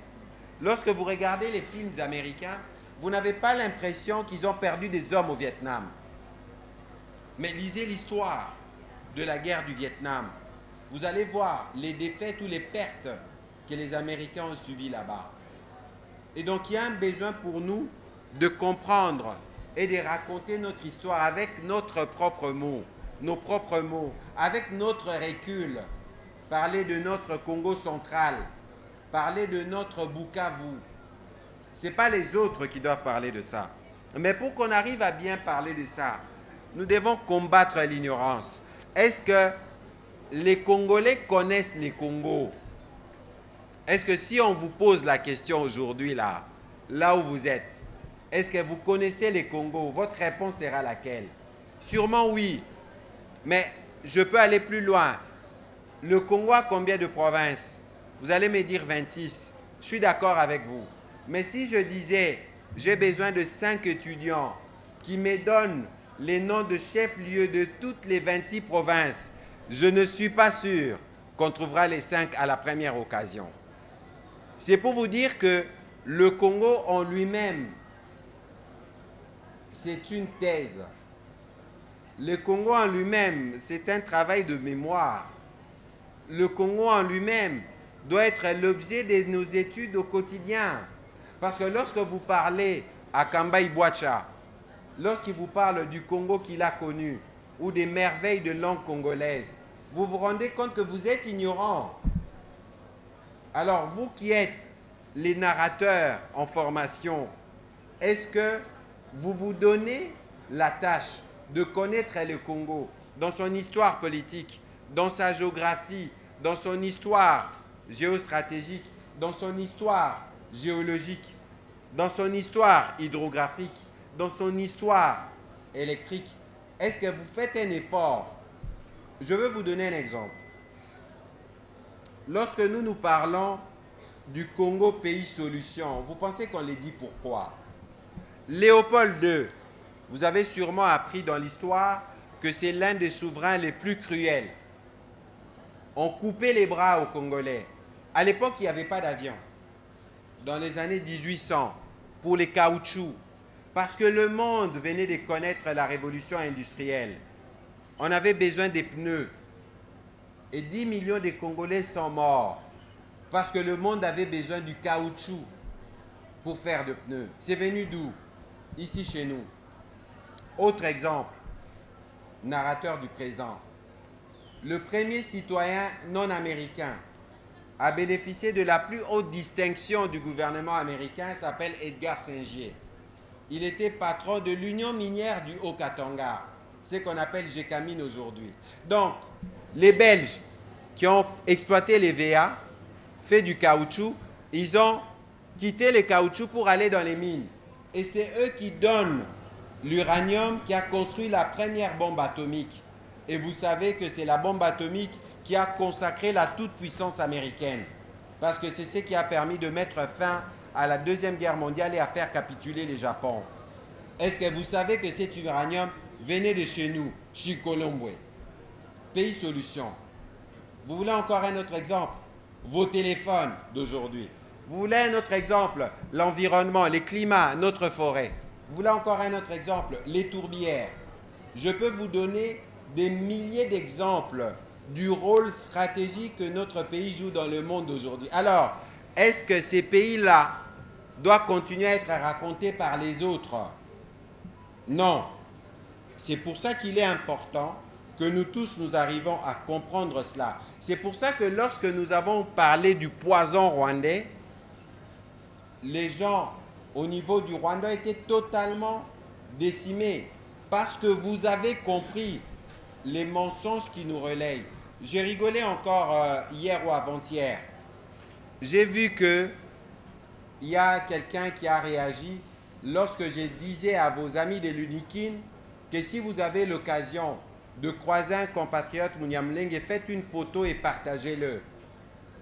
D: Lorsque vous regardez les films américains, vous n'avez pas l'impression qu'ils ont perdu des hommes au Vietnam. Mais lisez l'histoire de la guerre du Vietnam. Vous allez voir les défaites ou les pertes que les Américains ont subies là-bas. Et donc il y a un besoin pour nous de comprendre et de raconter notre histoire avec notre propre mot, nos propres mots, avec notre recul. Parler de notre Congo central, parler de notre Bukavu. Ce n'est pas les autres qui doivent parler de ça. Mais pour qu'on arrive à bien parler de ça, nous devons combattre l'ignorance. Est-ce que les Congolais connaissent les Congos? Est-ce que si on vous pose la question aujourd'hui, là où vous êtes, est-ce que vous connaissez les Congos? Votre réponse sera laquelle? Sûrement oui. Mais je peux aller plus loin. Le Congo a combien de provinces? Vous allez me dire 26. Je suis d'accord avec vous. Mais si je disais, j'ai besoin de 5 étudiants qui me donnent les noms de chefs-lieux de toutes les 26 provinces, je ne suis pas sûr qu'on trouvera les 5 à la première occasion. C'est pour vous dire que le Congo en lui-même, c'est une thèse. Le Congo en lui-même, c'est un travail de mémoire. Le Congo en lui-même doit être l'objet de nos études au quotidien. Parce que lorsque vous parlez à Kamba Ibwacha, lorsqu'il vous parle du Congo qu'il a connu, ou des merveilles de langue congolaise, vous vous rendez compte que vous êtes ignorant. Alors, vous qui êtes les narrateurs en formation, est-ce que vous vous donnez la tâche de connaître le Congo dans son histoire politique, dans sa géographie, dans son histoire géostratégique, dans son histoire géologique, dans son histoire hydrographique, dans son histoire électrique? Est-ce que vous faites un effort? Je veux vous donner un exemple. Lorsque nous parlons du Congo pays solution, vous pensez qu'on les dit pourquoi? Léopold II, vous avez sûrement appris dans l'histoire que c'est l'un des souverains les plus cruels. ont coupé les bras aux Congolais. À l'époque, il n'y avait pas d'avion. Dans les années 1800, pour les caoutchoucs, parce que le monde venait de connaître la révolution industrielle. On avait besoin des pneus. Et 10 millions de Congolais sont morts parce que le monde avait besoin du caoutchouc pour faire de pneus. C'est venu d'où? Ici chez nous. Autre exemple, narrateur du présent. Le premier citoyen non américain a bénéficié de la plus haute distinction du gouvernement américain, s'appelle Edgar Singier. Il était patron de l'Union minière du Haut-Katanga, ce qu'on appelle Gécamine aujourd'hui. Donc, les Belges qui ont exploité les VA, fait du caoutchouc, ils ont quitté les caoutchoucs pour aller dans les mines. Et c'est eux qui donnent l'uranium qui a construit la première bombe atomique. Et vous savez que c'est la bombe atomique qui a consacré la toute-puissance américaine. Parce que c'est ce qui a permis de mettre fin à la Deuxième Guerre mondiale et à faire capituler le Japon. Est-ce que vous savez que cet uranium venait de chez nous, Chikolombwe, pays solution? Vous voulez encore un autre exemple? Vos téléphones d'aujourd'hui. Vous voulez un autre exemple? L'environnement, les climats, notre forêt. Vous voulez encore un autre exemple? Les tourbières. Je peux vous donner des milliers d'exemples du rôle stratégique que notre pays joue dans le monde d'aujourd'hui. Alors, est-ce que ces pays-là doivent continuer à être racontés par les autres? Non. C'est pour ça qu'il est important que nous tous nous arrivons à comprendre cela. C'est pour ça que lorsque nous avons parlé du poison rwandais, les gens au niveau du Rwanda étaient totalement décimés parce que vous avez compris les mensonges qui nous relayent. J'ai rigolé encore hier ou avant-hier. J'ai vu qu'il y a quelqu'un qui a réagi lorsque je disais à vos amis de l'UNIKIN que si vous avez l'occasion de croiser un compatriote Munyamlenge, faites une photo et partagez-le.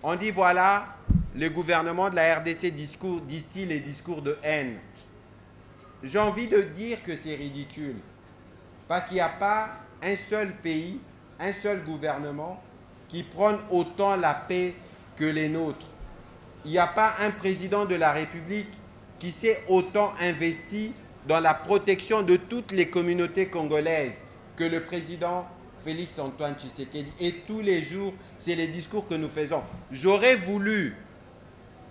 D: On dit voilà, le gouvernement de la RDC distille les discours de haine. J'ai envie de dire que c'est ridicule. Parce qu'il n'y a pas un seul pays, un seul gouvernement qui prône autant la paix que les nôtres. Il n'y a pas un président de la République qui s'est autant investi dans la protection de toutes les communautés congolaises que le président Félix-Antoine Tshisekedi. Et tous les jours, c'est les discours que nous faisons. J'aurais voulu,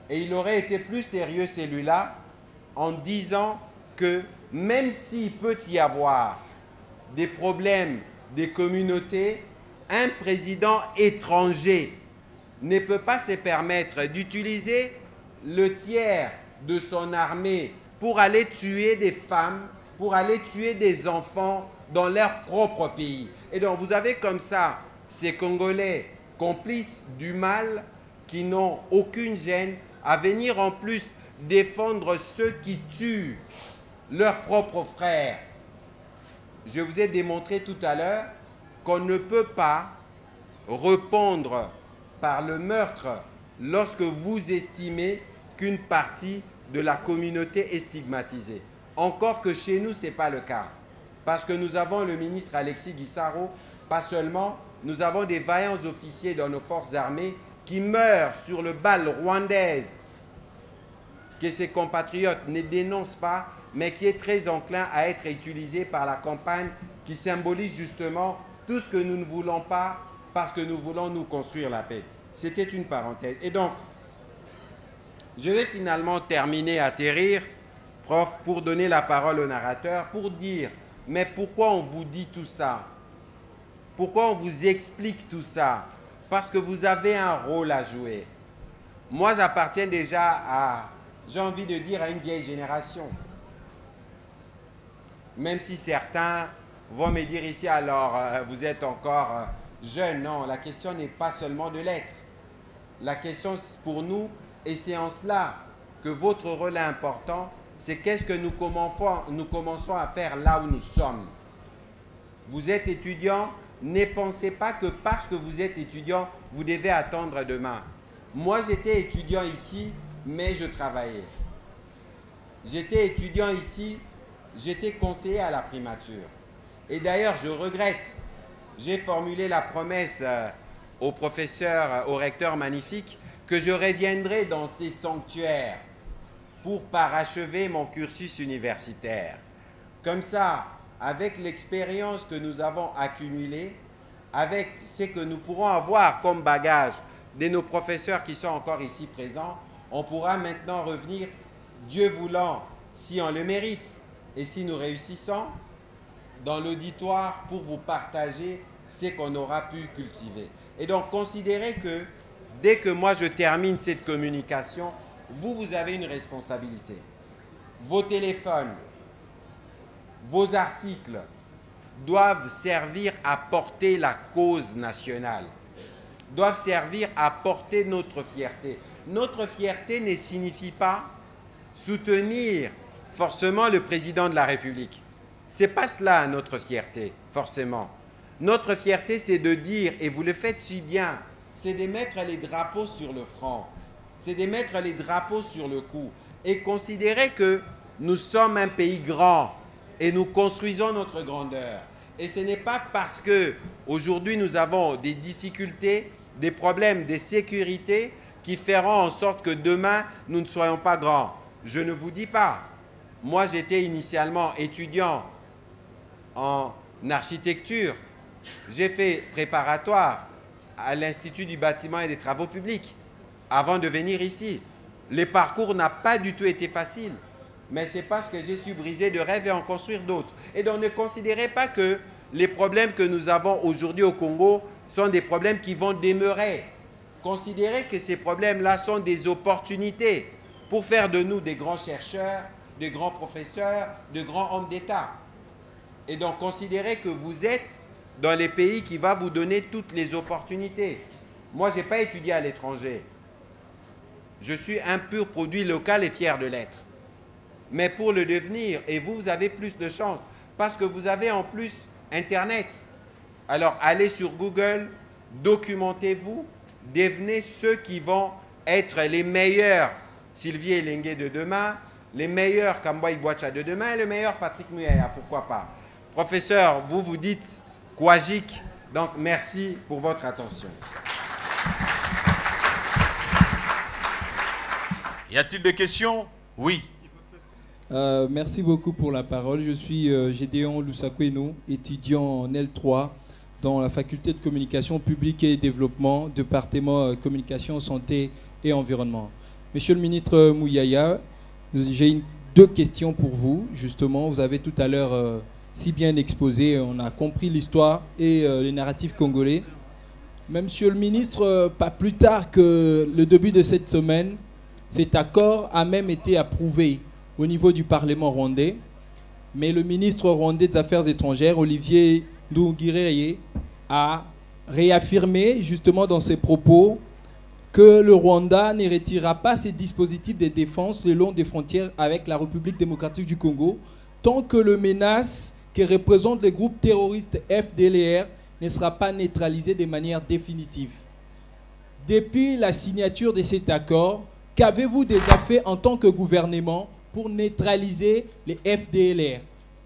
D: et il aurait été plus sérieux celui-là, en disant que même s'il peut y avoir des problèmes des communautés, un président étranger ne peut pas se permettre d'utiliser le tiers de son armée pour aller tuer des femmes, pour aller tuer des enfants dans leur propre pays. Et donc vous avez comme ça ces Congolais complices du mal qui n'ont aucune gêne à venir en plus défendre ceux qui tuent leurs propres frères. Je vous ai démontré tout à l'heure qu'on ne peut pas répondre par le meurtre lorsque vous estimez qu'une partie de la communauté est stigmatisée. Encore que chez nous, ce n'est pas le cas. Parce que nous avons le ministre Alexis Guissaro, pas seulement, nous avons des vaillants officiers dans nos forces armées qui meurent sur le bal rwandaise, que ses compatriotes ne dénoncent pas, mais qui est très enclin à être utilisé par la campagne qui symbolise justement tout ce que nous ne voulons pas parce que nous voulons nous construire la paix. C'était une parenthèse. Et donc, je vais finalement terminer, atterrir, prof, pour donner la parole au narrateur, pour dire, mais pourquoi on vous dit tout ça? Pourquoi on vous explique tout ça? Parce que vous avez un rôle à jouer. Moi, j'appartiens déjà à, j'ai envie de dire, à une vieille génération. Même si certains vont me dire ici, alors, vous êtes encore jeune. Non, la question n'est pas seulement de l'être. La question pour nous, et c'est en cela que votre rôle est important, c'est qu'est-ce que nous commençons à faire là où nous sommes. Vous êtes étudiant, ne pensez pas que parce que vous êtes étudiant, vous devez attendre demain. Moi, j'étais étudiant ici, mais je travaillais. J'étais étudiant ici, j'étais conseiller à la primature. Et d'ailleurs, je regrette, j'ai formulé la promesse au professeur, au recteur magnifique, que je reviendrai dans ces sanctuaires pour parachever mon cursus universitaire. Comme ça, avec l'expérience que nous avons accumulée, avec ce que nous pourrons avoir comme bagage de nos professeurs qui sont encore ici présents, on pourra maintenant revenir, Dieu voulant, si on le mérite et si nous réussissons, dans l'auditoire pour vous partager ce qu'on aura pu cultiver. Et donc, considérez que dès que moi je termine cette communication, vous avez une responsabilité. Vos téléphones, vos articles doivent servir à porter la cause nationale, doivent servir à porter notre fierté. Notre fierté ne signifie pas soutenir forcément le président de la République. Ce n'est pas cela notre fierté, forcément. Notre fierté, c'est de dire, et vous le faites si bien, c'est de mettre les drapeaux sur le front, c'est de mettre les drapeaux sur le cou et considérer que nous sommes un pays grand et nous construisons notre grandeur. Et ce n'est pas parce qu'aujourd'hui nous avons des difficultés, des problèmes de sécurité qui feront en sorte que demain nous ne soyons pas grands. Je ne vous dis pas. Moi, j'étais initialement étudiant en architecture. J'ai fait préparatoire à l'Institut du bâtiment et des travaux publics avant de venir ici. Le parcours n'a pas du tout été facile, mais c'est parce que j'ai su briser de rêves et en construire d'autres. Et donc ne considérez pas que les problèmes que nous avons aujourd'hui au Congo sont des problèmes qui vont demeurer. Considérez que ces problèmes-là sont des opportunités pour faire de nous des grands chercheurs, de grands professeurs, de grands hommes d'État. Et donc considérez que vous êtes dans les pays qui vont vous donner toutes les opportunités. Moi, je n'ai pas étudié à l'étranger. Je suis un pur produit local et fier de l'être. Mais pour le devenir, et vous avez plus de chance, parce que vous avez en plus Internet. Alors, allez sur Google, documentez-vous, devenez ceux qui vont être les meilleurs Sylvie Elengue de demain, les meilleurs Kambwa Ibwacha de demain et le meilleur Patrick Muyaya, pourquoi pas. Professeur, vous dites Kwajik, donc merci pour votre attention.
B: Y a-t-il des questions? Oui.
E: Merci beaucoup pour la parole. Je suis Gédéon Lusakweno, étudiant en L3 dans la faculté de communication publique et développement, département communication, santé et environnement. Monsieur le ministre Muyaya, j'ai deux questions pour vous. Justement, vous avez tout à l'heure si bien exposé, on a compris l'histoire et les narratifs congolais. Mais monsieur le ministre, pas plus tard que le début de cette semaine, cet accord a même été approuvé au niveau du Parlement rwandais. Mais le ministre rwandais des Affaires étrangères, Olivier Nduhungirehe, a réaffirmé justement dans ses propos que le Rwanda ne retirera pas ses dispositifs de défense le long des frontières avec la République démocratique du Congo, tant que le menace que représente le groupe terroriste FDLR ne sera pas neutralisé de manière définitive. Depuis la signature de cet accord, qu'avez-vous déjà fait en tant que gouvernement pour neutraliser les FDLR,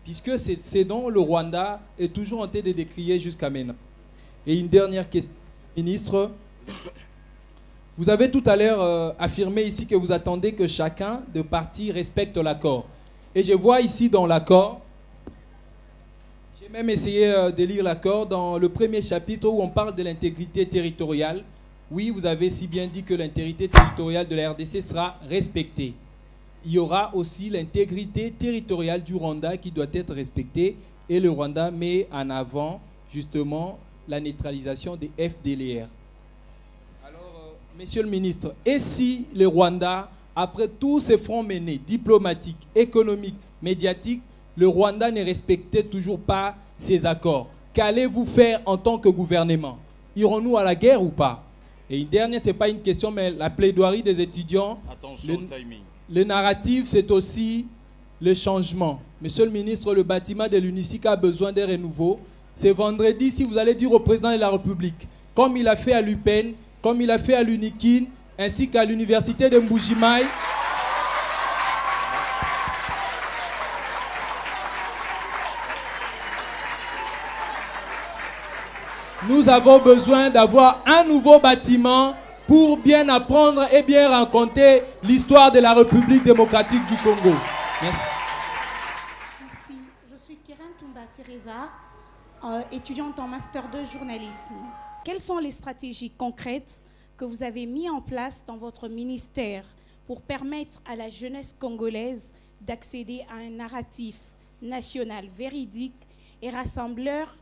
E: puisque c'est ce dont le Rwanda est toujours en train de décrier jusqu'à maintenant. Et une dernière question, ministre. Vous avez tout à l'heure affirmé ici que vous attendez que chacun des partis respecte l'accord. Et je vois ici dans l'accord, j'ai même essayé de lire l'accord dans le premier chapitre où on parle de l'intégrité territoriale. Oui, vous avez si bien dit que l'intégrité territoriale de la RDC sera respectée. Il y aura aussi l'intégrité territoriale du Rwanda qui doit être respectée. Et le Rwanda met en avant justement la neutralisation des FDLR. Alors, monsieur le ministre, et si le Rwanda, après tous ces fronts menés, diplomatiques, économiques, médiatiques, le Rwanda ne respectait toujours pas ces accords, qu'allez-vous faire en tant que gouvernement? Irons-nous à la guerre ou pas? Et une dernière, ce n'est pas une question, mais la plaidoirie des étudiants.
B: Attention au timing.
E: Le narratif, c'est aussi le changement. Monsieur le ministre, le bâtiment de l'UNICIC a besoin d'un renouveau. C'est vendredi, si vous allez dire au président de la République, comme il a fait à l'UPEN, comme il a fait à l'UNIKIN, ainsi qu'à l'université de Mbujimaï. Nous nous avons besoin d'avoir un nouveau bâtiment pour bien apprendre et bien raconter l'histoire de la République démocratique du Congo. Merci.
F: Merci. Je suis Kiran Toumba Teresa, étudiante en Master 2 journalisme. Quelles sont les stratégies concrètes que vous avez mises en place dans votre ministère pour permettre à la jeunesse congolaise d'accéder à un narratif national véridique et rassembleur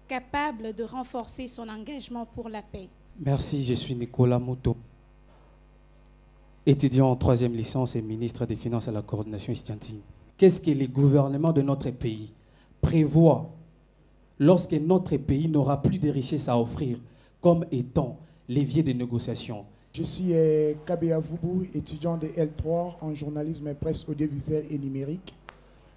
F: capable de renforcer son engagement pour la paix?
G: Merci, je suis Nicolas Mouto, étudiant en 3e licence et ministre des Finances à la coordination estudiantine. Qu'est-ce que les gouvernements de notre pays prévoient lorsque notre pays n'aura plus de richesses à offrir comme étant levier de négociation?
H: Je suis Kabea Vubu, étudiant de L3 en journalisme, presse audiovisuelle et numérique.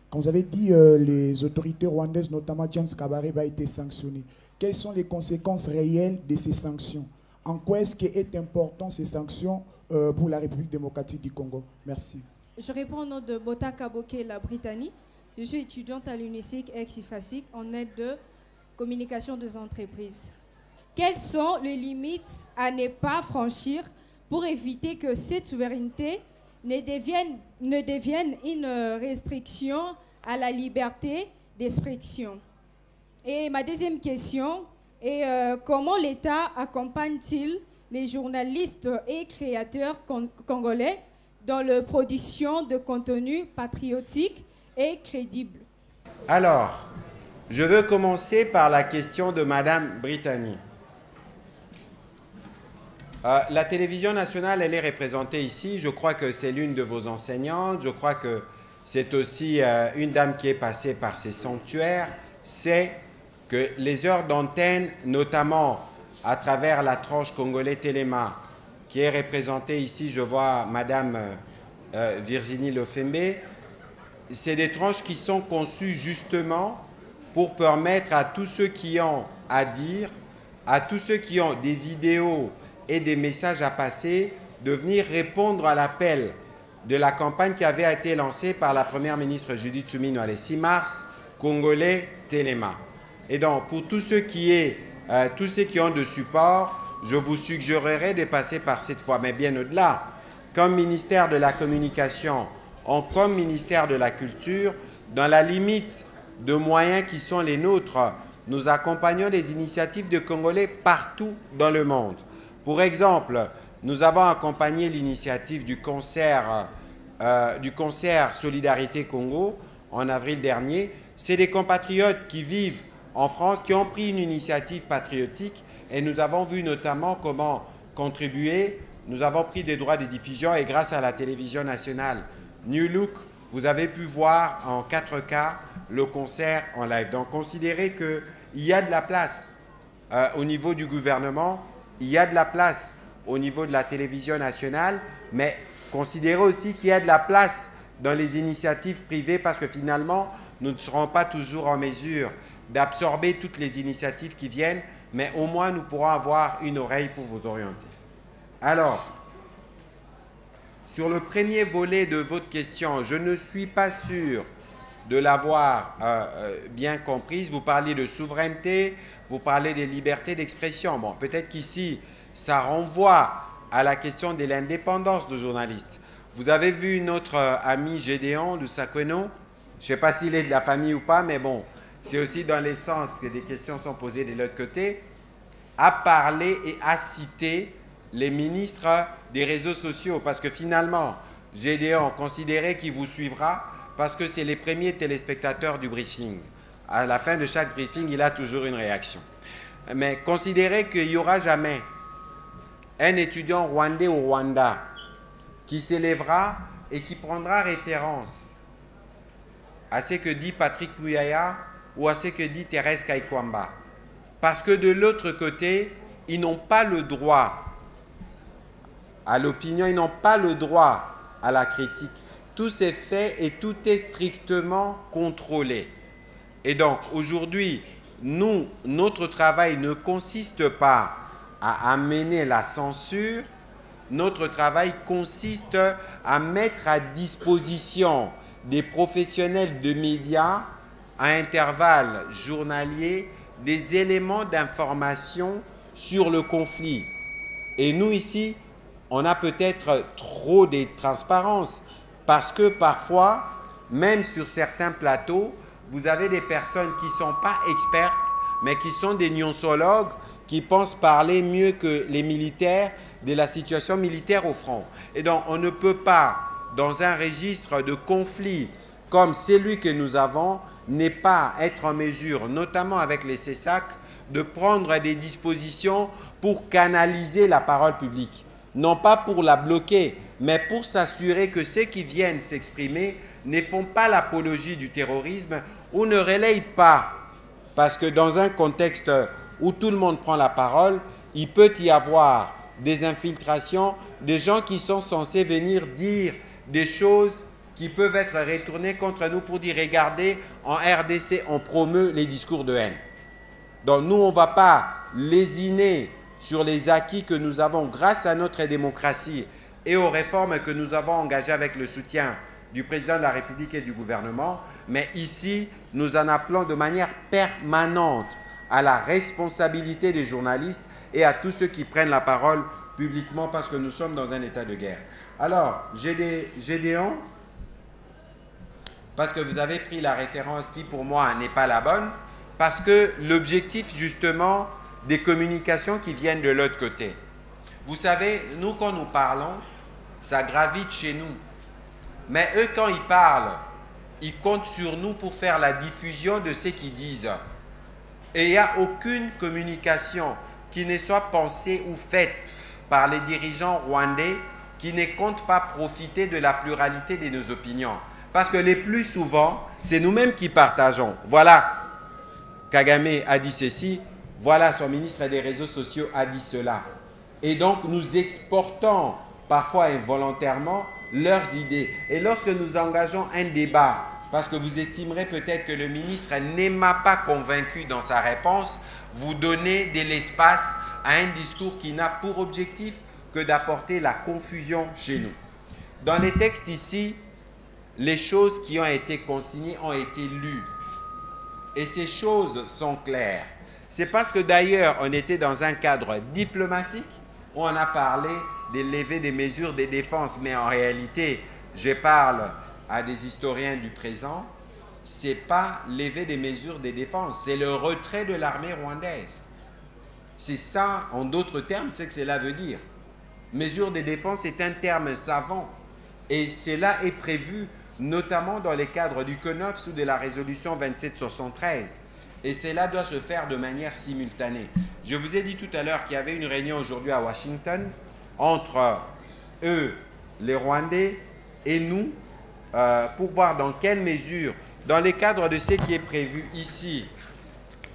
H: Comme vous avez dit, les autorités rwandaises, notamment James Kabarebe, a été sanctionné. Quelles sont les conséquences réelles de ces sanctions? En quoi est-ce qu'est important ces sanctions pour la République démocratique du Congo? Merci.
I: Je réponds au nom de Bota Kaboke, la Britannie. Je suis étudiante à l'UNICIC ex-IFASIC en aide de communication des entreprises. Quelles sont les limites à ne pas franchir pour éviter que cette souveraineté ne devienne une restriction à la liberté d'expression? Et ma deuxième question est comment l'État accompagne-t-il les journalistes et créateurs congolais dans la production de contenu patriotique et crédible?
D: Alors, je veux commencer par la question de Madame Brittany. La télévision nationale, elle est représentée ici. Je crois que c'est l'une de vos enseignantes. Je crois que c'est aussi une dame qui est passée par ces sanctuaires. C'est que les heures d'antenne, notamment à travers la tranche congolais Téléma, qui est représentée ici, je vois Madame Virginie Lofembe, c'est des tranches qui sont conçues justement pour permettre à tous ceux qui ont à dire, à tous ceux qui ont des vidéos et des messages à passer, de venir répondre à l'appel de la campagne qui avait été lancée par la première ministre Judith Suminwa le 6 mars, Congolais Téléma. Et donc, pour tous ceux qui ont de support, je vous suggérerais de passer par cette fois, mais bien au-delà. Comme ministère de la Communication, comme ministère de la Culture, dans la limite de moyens qui sont les nôtres, nous accompagnons les initiatives de Congolais partout dans le monde. Pour exemple, nous avons accompagné l'initiative du concert Solidarité Congo en avril dernier. C'est des compatriotes qui vivent en France qui ont pris une initiative patriotique et nous avons vu notamment comment contribuer. Nous avons pris des droits de diffusion et grâce à la télévision nationale New Look, vous avez pu voir en 4K le concert en live. Donc considérez qu'il y a de la place au niveau du gouvernement, il y a de la place au niveau de la télévision nationale, mais considérez aussi qu'il y a de la place dans les initiatives privées parce que finalement, nous ne serons pas toujours en mesure d'absorber toutes les initiatives qui viennent, mais au moins nous pourrons avoir une oreille pour vous orienter. Alors, sur le premier volet de votre question, je ne suis pas sûr de l'avoir bien comprise. Vous parlez de souveraineté, vous parlez de liberté d'expression. Bon, peut-être qu'ici, ça renvoie à la question de l'indépendance de journalistes. Vous avez vu notre ami Gédéon Lusakweno, je ne sais pas s'il est de la famille ou pas, mais bon, c'est aussi dans les sens que des questions sont posées de l'autre côté, a parlé et a cité les ministres des réseaux sociaux, parce que finalement, Gédéon considérait qu'il vous suivra, parce que c'est les premiers téléspectateurs du briefing. À la fin de chaque briefing, il a toujours une réaction. Mais considérez qu'il n'y aura jamais un étudiant rwandais au Rwanda qui s'élèvera et qui prendra référence à ce que dit Patrick Muyaya ou à ce que dit Thérèse Kaikwamba. Parce que de l'autre côté, ils n'ont pas le droit à l'opinion, ils n'ont pas le droit à la critique. Tout s'est fait et tout est strictement contrôlé. Et donc, aujourd'hui, notre travail ne consiste pas à amener la censure. Notre travail consiste à mettre à disposition des professionnels de médias à intervalles journaliers des éléments d'information sur le conflit. Et nous ici, on a peut-être trop de transparence parce que parfois, même sur certains plateaux, vous avez des personnes qui ne sont pas expertes, mais qui sont des nuancologues, qui pensent parler mieux que les militaires de la situation militaire au front. Et donc, on ne peut pas, dans un registre de conflit comme celui que nous avons, n'est pas être en mesure, notamment avec les CESAC, de prendre des dispositions pour canaliser la parole publique. Non pas pour la bloquer, mais pour s'assurer que ceux qui viennent s'exprimer ne font pas l'apologie du terrorisme ou ne relayent pas. Parce que dans un contexte où tout le monde prend la parole, il peut y avoir des infiltrations, des gens qui sont censés venir dire des choses qui peuvent être retournées contre nous pour dire, regardez, en RDC, on promeut les discours de haine. Donc nous, on ne va pas lésiner sur les acquis que nous avons grâce à notre démocratie et aux réformes que nous avons engagées avec le soutien du président de la République et du gouvernement, mais ici, nous en appelons de manière permanente à la responsabilité des journalistes et à tous ceux qui prennent la parole publiquement parce que nous sommes dans un état de guerre. Alors, Gédéon, parce que vous avez pris la référence qui pour moi n'est pas la bonne, parce que l'objectif justement des communications qui viennent de l'autre côté. Vous savez, nous quand nous parlons, ça gravite chez nous. Mais eux quand ils parlent, ils comptent sur nous pour faire la diffusion de ce qu'ils disent. Et il n'y a aucune communication qui ne soit pensée ou faite par les dirigeants rwandais qui ne comptent pas profiter de la pluralité de nos opinions. Parce que les plus souvent, c'est nous-mêmes qui partageons. Voilà, Kagame a dit ceci, voilà, son ministre des réseaux sociaux a dit cela. Et donc, nous exportons parfois involontairement leurs idées. Et lorsque nous engageons un débat, parce que vous estimerez peut-être que le ministre ne m'a pas convaincu dans sa réponse, vous donnez de l'espace à un discours qui n'a pour objectif que d'apporter la confusion chez nous. Dans les textes ici, les choses qui ont été consignées ont été lues. Et ces choses sont claires. C'est parce que d'ailleurs, on était dans un cadre diplomatique où on a parlé de lever des mesures de défense. Mais en réalité, je parle à des historiens du présent, ce n'est pas lever des mesures de défense, c'est le retrait de l'armée rwandaise. C'est ça, en d'autres termes, c'est que cela veut dire. Mesure de défense est un terme savant. Et cela est prévu notamment dans les cadres du CONOPS ou de la résolution 2773. Et cela doit se faire de manière simultanée. Je vous ai dit tout à l'heure qu'il y avait une réunion aujourd'hui à Washington entre eux, les Rwandais, et nous, pour voir dans quelle mesure, dans les cadres de ce qui est prévu ici,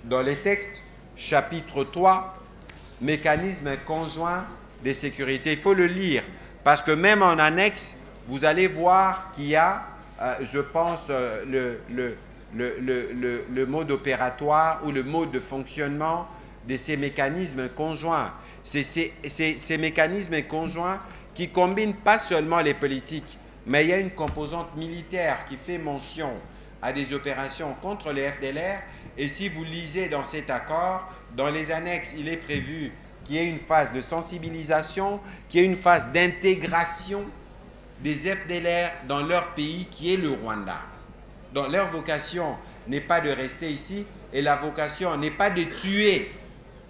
D: dans les textes, chapitre 3, mécanisme conjoint de sécurité. Il faut le lire, parce que même en annexe, vous allez voir qu'il y a, je pense, le mode opératoire ou le mode de fonctionnement de ces mécanismes conjoints. C'est ces mécanismes conjoints qui combinent pas seulement les politiques, mais il y a une composante militaire qui fait mention à des opérations contre les FDLR. Et si vous lisez dans cet accord, dans les annexes, il est prévu qu'il y ait une phase de sensibilisation, qu'il y ait une phase d'intégration des FDLR dans leur pays qui est le Rwanda. Donc leur vocation n'est pas de rester ici et la vocation n'est pas de tuer.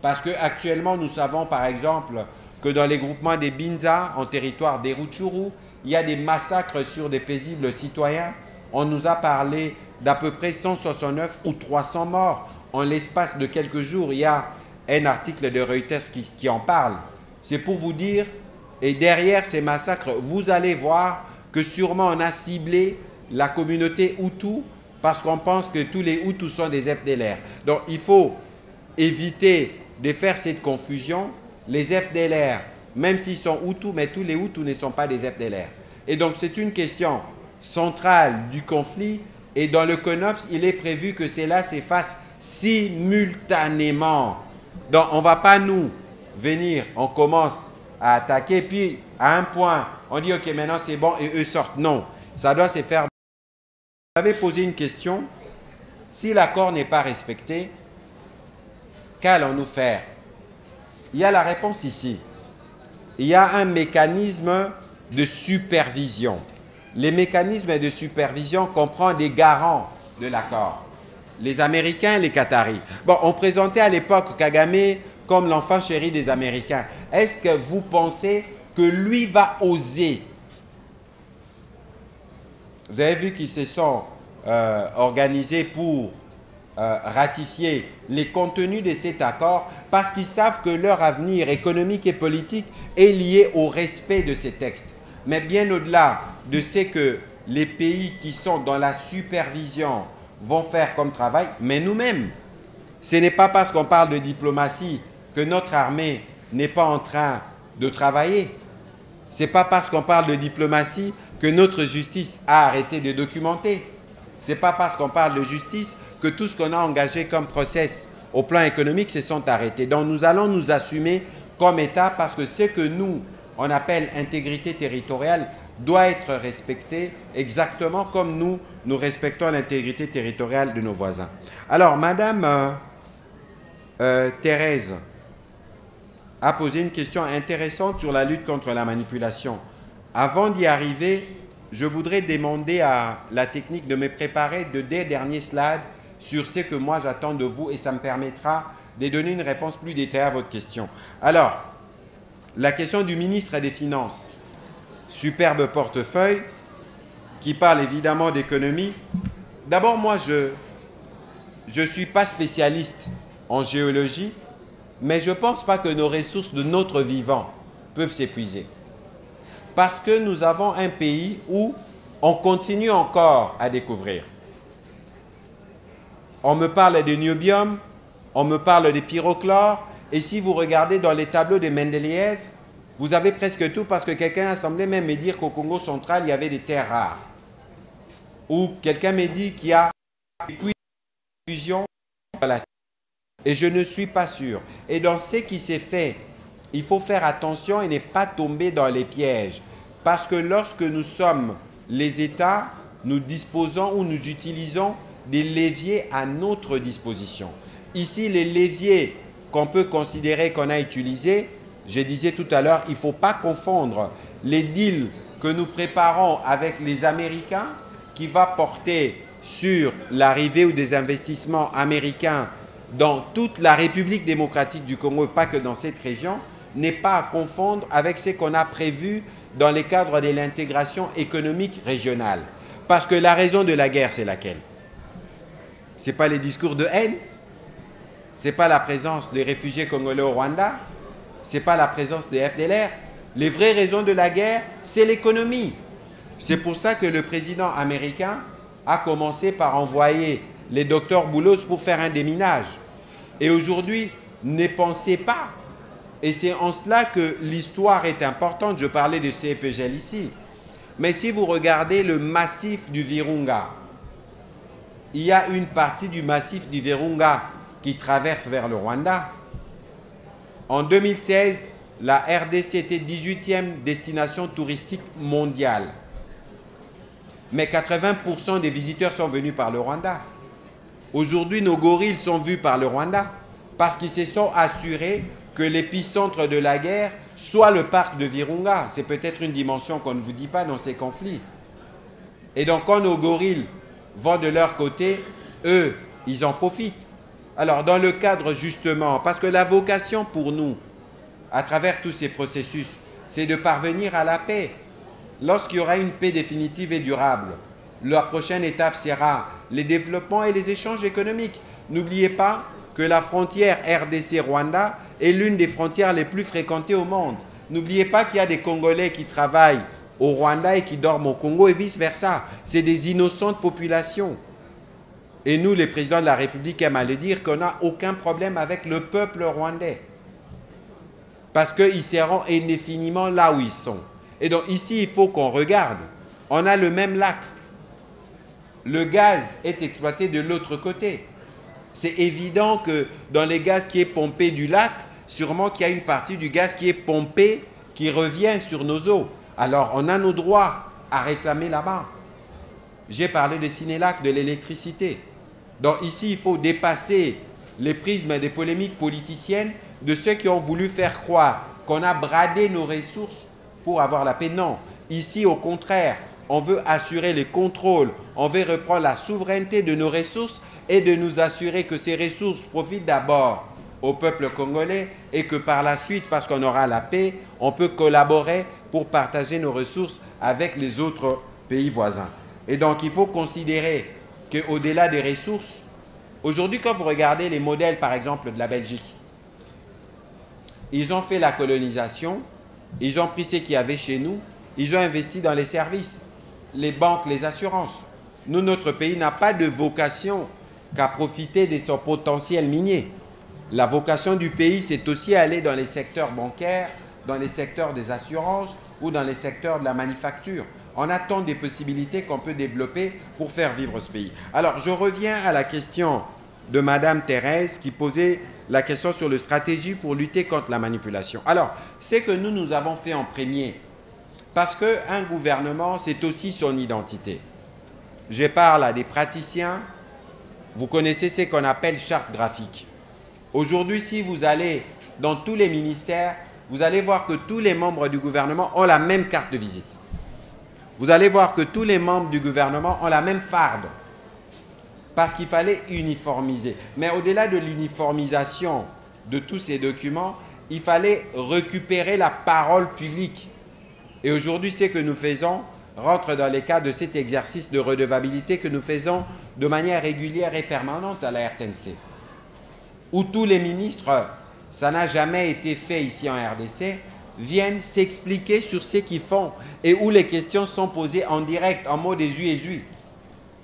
D: Parce qu'actuellement, nous savons par exemple que dans les groupements des Binza, en territoire des Rutshuru, il y a des massacres sur des paisibles citoyens. On nous a parlé d'à peu près 169 ou 300 morts en l'espace de quelques jours. Il y a un article de Reuters qui en parle. C'est pour vous dire, et derrière ces massacres, vous allez voir que sûrement on a ciblé la communauté Hutu parce qu'on pense que tous les Hutus sont des FDLR. Donc il faut éviter de faire cette confusion. Les FDLR, même s'ils sont Hutus, mais tous les Hutus ne sont pas des FDLR. Et donc c'est une question centrale du conflit. Et dans le CONOPS, il est prévu que cela s'efface simultanément. Donc on ne va pas nous venir, on commence à attaquer, puis à un point, on dit ok maintenant c'est bon et eux sortent. Non, ça doit se faire. Vous avez posé une question, si l'accord n'est pas respecté, qu'allons-nous faire? Il y a la réponse ici. Il y a un mécanisme de supervision. Les mécanismes de supervision comprennent des garants de l'accord. Les Américains et les Qataris. Bon, on présentait à l'époque Kagame comme l'enfant chéri des Américains. Est-ce que vous pensez que lui va oser? Vous avez vu qu'ils se sont organisés pour ratifier les contenus de cet accord parce qu'ils savent que leur avenir économique et politique est lié au respect de ces textes. Mais bien au-delà de ce que les pays qui sont dans la supervision vont faire comme travail, mais nous-mêmes, ce n'est pas parce qu'on parle de diplomatie que notre armée n'est pas en train de travailler. Ce n'est pas parce qu'on parle de diplomatie que notre justice a arrêté de documenter. Ce n'est pas parce qu'on parle de justice que tout ce qu'on a engagé comme process au plan économique se sont arrêtés. Donc nous allons nous assumer comme État parce que ce que nous, on appelle intégrité territoriale, doit être respecté exactement comme nous respectons l'intégrité territoriale de nos voisins. Alors, Madame Thérèse a posé une question intéressante sur la lutte contre la manipulation. Avant d'y arriver, je voudrais demander à la technique de me préparer des derniers slides sur ce que moi j'attends de vous et ça me permettra de donner une réponse plus détaillée à votre question. Alors, la question du ministre des Finances. Superbe portefeuille qui parle évidemment d'économie. D'abord, moi, je ne suis pas spécialiste en géologie, mais je ne pense pas que nos ressources de notre vivant peuvent s'épuiser. Parce que nous avons un pays où on continue encore à découvrir. On me parle de niobium, on me parle de pyrochlore, et si vous regardez dans les tableaux de Mendeleïev, vous avez presque tout parce que quelqu'un a semblé même me dire qu'au Congo central, il y avait des terres rares. Ou quelqu'un me dit qu'il y a des puits de fusion dans la terre. Et je ne suis pas sûr. Et dans ce qui s'est fait, il faut faire attention et ne pas tomber dans les pièges. Parce que lorsque nous sommes les États, nous disposons ou nous utilisons des leviers à notre disposition. Ici, les leviers qu'on peut considérer qu'on a utilisés, je disais tout à l'heure, il ne faut pas confondre les deals que nous préparons avec les Américains qui va porter sur l'arrivée ou des investissements américains dans toute la République démocratique du Congo et pas que dans cette région, n'est pas à confondre avec ce qu'on a prévu dans le cadre de l'intégration économique régionale. Parce que la raison de la guerre, c'est laquelle? Ce n'est pas les discours de haine, ce n'est pas la présence des réfugiés congolais au Rwanda, ce n'est pas la présence des FDLR. Les vraies raisons de la guerre, c'est l'économie. C'est pour ça que le président américain a commencé par envoyer les docteurs Boulos pour faire un déminage. Et aujourd'hui, ne pensez pas. Et c'est en cela que l'histoire est importante. Je parlais de CEPGL ici. Mais si vous regardez le massif du Virunga, il y a une partie du massif du Virunga qui traverse vers le Rwanda. En 2016, la RDC était 18e destination touristique mondiale. Mais 80% des visiteurs sont venus par le Rwanda. Aujourd'hui, nos gorilles sont vus par le Rwanda parce qu'ils se sont assurés que l'épicentre de la guerre soit le parc de Virunga. C'est peut-être une dimension qu'on ne vous dit pas dans ces conflits. Et donc, quand nos gorilles vont de leur côté, eux, ils en profitent. Alors, dans le cadre justement, parce que la vocation pour nous, à travers tous ces processus, c'est de parvenir à la paix. Lorsqu'il y aura une paix définitive et durable, la prochaine étape sera les développements et les échanges économiques. N'oubliez pas que la frontière RDC-Rwanda est l'une des frontières les plus fréquentées au monde. N'oubliez pas qu'il y a des Congolais qui travaillent au Rwanda et qui dorment au Congo et vice-versa. C'est des innocentes populations. Et nous, les présidents de la République, aiment à le dire qu'on n'a aucun problème avec le peuple rwandais. Parce qu'ils seront indéfiniment là où ils sont. Et donc ici, il faut qu'on regarde. On a le même lac. Le gaz est exploité de l'autre côté. C'est évident que dans les gaz qui est pompé du lac, sûrement qu'il y a une partie du gaz qui est pompé, qui revient sur nos eaux. Alors, on a nos droits à réclamer là-bas. J'ai parlé de Sénélac, de l'électricité. Donc ici, il faut dépasser les prismes des polémiques politiciennes de ceux qui ont voulu faire croire qu'on a bradé nos ressources pour avoir la paix. Non, ici au contraire, on veut assurer les contrôles, on veut reprendre la souveraineté de nos ressources et de nous assurer que ces ressources profitent d'abord au peuple congolais et que par la suite, parce qu'on aura la paix, on peut collaborer pour partager nos ressources avec les autres pays voisins. Et donc, il faut considérer qu'au-delà des ressources, aujourd'hui, quand vous regardez les modèles, par exemple, de la Belgique, ils ont fait la colonisation, ils ont pris ce qu'il y avait chez nous, ils ont investi dans les services, les banques, les assurances. Nous, notre pays n'a pas de vocation qu'à profiter de son potentiel minier. La vocation du pays, c'est aussi aller dans les secteurs bancaires, dans les secteurs des assurances ou dans les secteurs de la manufacture. On attend des possibilités qu'on peut développer pour faire vivre ce pays. Alors, je reviens à la question de Madame Thérèse qui posait la question sur la stratégie pour lutter contre la manipulation. Alors, c'est que nous avons fait en premier, parce qu'un gouvernement, c'est aussi son identité. Je parle à des praticiens, vous connaissez ce qu'on appelle charte graphique. Aujourd'hui, si vous allez dans tous les ministères, vous allez voir que tous les membres du gouvernement ont la même carte de visite. Vous allez voir que tous les membres du gouvernement ont la même farde. Parce qu'il fallait uniformiser. Mais au-delà de l'uniformisation de tous ces documents, il fallait récupérer la parole publique. Et aujourd'hui, ce que nous faisons rentre dans les cas de cet exercice de redevabilité que nous faisons de manière régulière et permanente à la RTNC. Où tous les ministres, ça n'a jamais été fait ici en RDC, viennent s'expliquer sur ce qu'ils font et où les questions sont posées en direct, en mode ésu.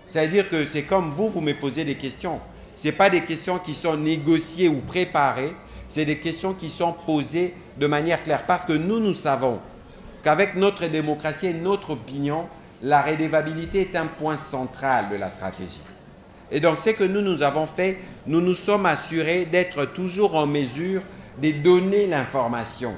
D: C'est-à-dire que c'est comme vous me posez des questions. Ce n'est pas des questions qui sont négociées ou préparées, c'est des questions qui sont posées de manière claire. Parce que nous savons qu'avec notre démocratie et notre opinion, la redevabilité est un point central de la stratégie. Et donc, ce que nous avons fait, nous nous sommes assurés d'être toujours en mesure de donner l'information.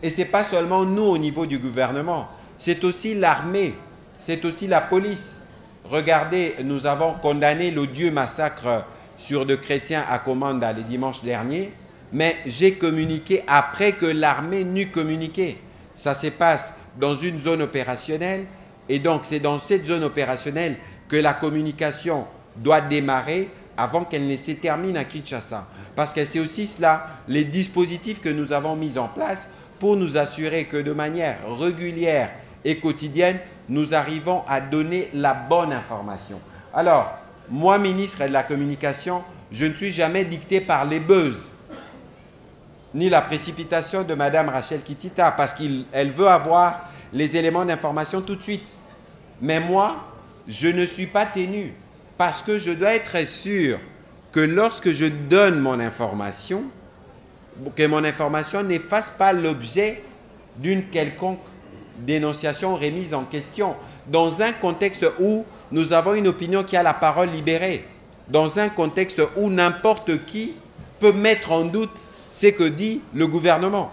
D: Et ce n'est pas seulement nous au niveau du gouvernement, c'est aussi l'armée, c'est aussi la police. Regardez, nous avons condamné l'odieux massacre sur de chrétiens à Komanda le dimanche dernier, mais j'ai communiqué après que l'armée n'eut communiqué. Ça se passe dans une zone opérationnelle et donc c'est dans cette zone opérationnelle que la communication doit démarrer avant qu'elle ne se termine à Kinshasa. Parce que c'est aussi cela, les dispositifs que nous avons mis en place pour nous assurer que de manière régulière et quotidienne, nous arrivons à donner la bonne information. Alors, moi, ministre de la Communication, je ne suis jamais dicté par les buzz, ni la précipitation de Mme Rachel Kitita, parce qu'elle veut avoir les éléments d'information tout de suite. Mais moi, je ne suis pas tenu, parce que je dois être sûr que lorsque je donne mon information, que mon information n'efface pas l'objet d'une quelconque dénonciation remise en question, dans un contexte où nous avons une opinion qui a la parole libérée, dans un contexte où n'importe qui peut mettre en doute ce que dit le gouvernement.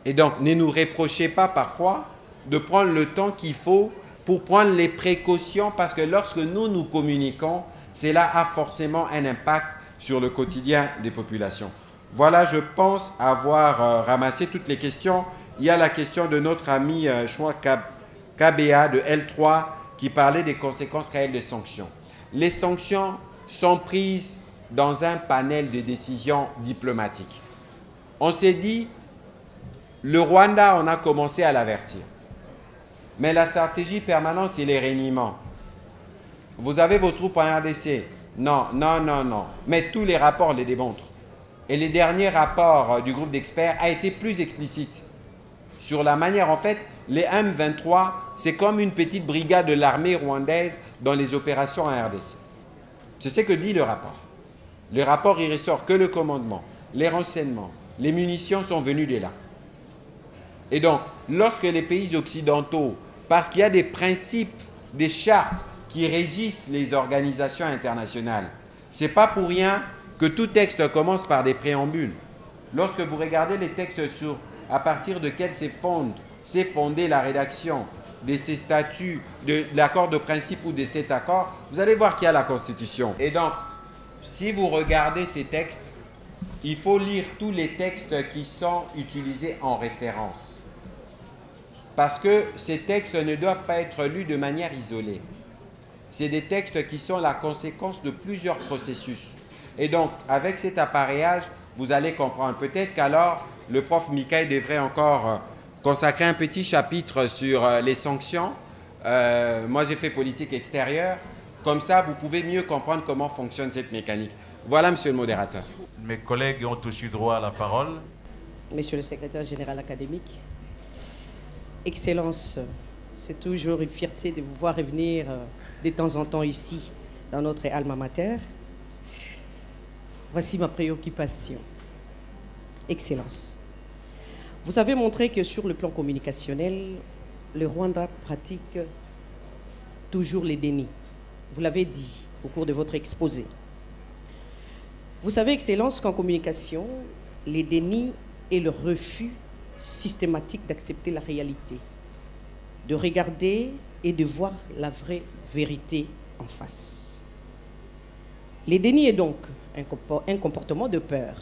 D: Et donc, ne nous reprochez pas parfois de prendre le temps qu'il faut pour prendre les précautions, parce que lorsque nous communiquons, cela a forcément un impact sur le quotidien des populations. Voilà, je pense avoir ramassé toutes les questions. Il y a la question de notre ami Chouan KBA de L3 qui parlait des conséquences réelles des sanctions. Les sanctions sont prises dans un panel de décisions diplomatiques. On s'est dit, le Rwanda, on a commencé à l'avertir. Mais la stratégie permanente, c'est les reniements. Vous avez vos troupes en RDC. Non. Mais tous les rapports les démontrent. Et les derniers rapports du groupe d'experts a été plus explicite sur la manière, en fait, les M23, c'est comme une petite brigade de l'armée rwandaise dans les opérations en RDC. C'est ce que dit le rapport. Le rapport, il ressort que le commandement, les renseignements, les munitions sont venus de là. Et donc, lorsque les pays occidentaux, parce qu'il y a des principes, des chartes qui régissent les organisations internationales, ce n'est pas pour rien que tout texte commence par des préambules. Lorsque vous regardez les textes à partir desquels s'est fondée la rédaction de ces statuts, de l'accord de principe ou de cet accord, vous allez voir qu'il y a la Constitution. Et donc, si vous regardez ces textes, il faut lire tous les textes qui sont utilisés en référence. Parce que ces textes ne doivent pas être lus de manière isolée. C'est des textes qui sont la conséquence de plusieurs processus. Et donc, avec cet appareillage, vous allez comprendre. Peut-être qu'alors, le prof Mikaï devrait encore consacrer un petit chapitre sur les sanctions. Moi, j'ai fait politique extérieure. Comme ça, vous pouvez mieux comprendre comment fonctionne cette mécanique. Voilà, monsieur le modérateur.
B: Mes collègues ont aussi droit à la parole.
J: Monsieur le secrétaire général académique, Excellence, c'est toujours une fierté de vous voir revenir de temps en temps ici, dans notre alma mater. Voici ma préoccupation. Excellence, vous avez montré que sur le plan communicationnel, le Rwanda pratique toujours les dénis. Vous l'avez dit au cours de votre exposé. Vous savez, Excellence, qu'en communication, les dénis est le refus systématique d'accepter la réalité, de regarder et de voir la vraie vérité en face. Les dénis est donc un comportement de peur.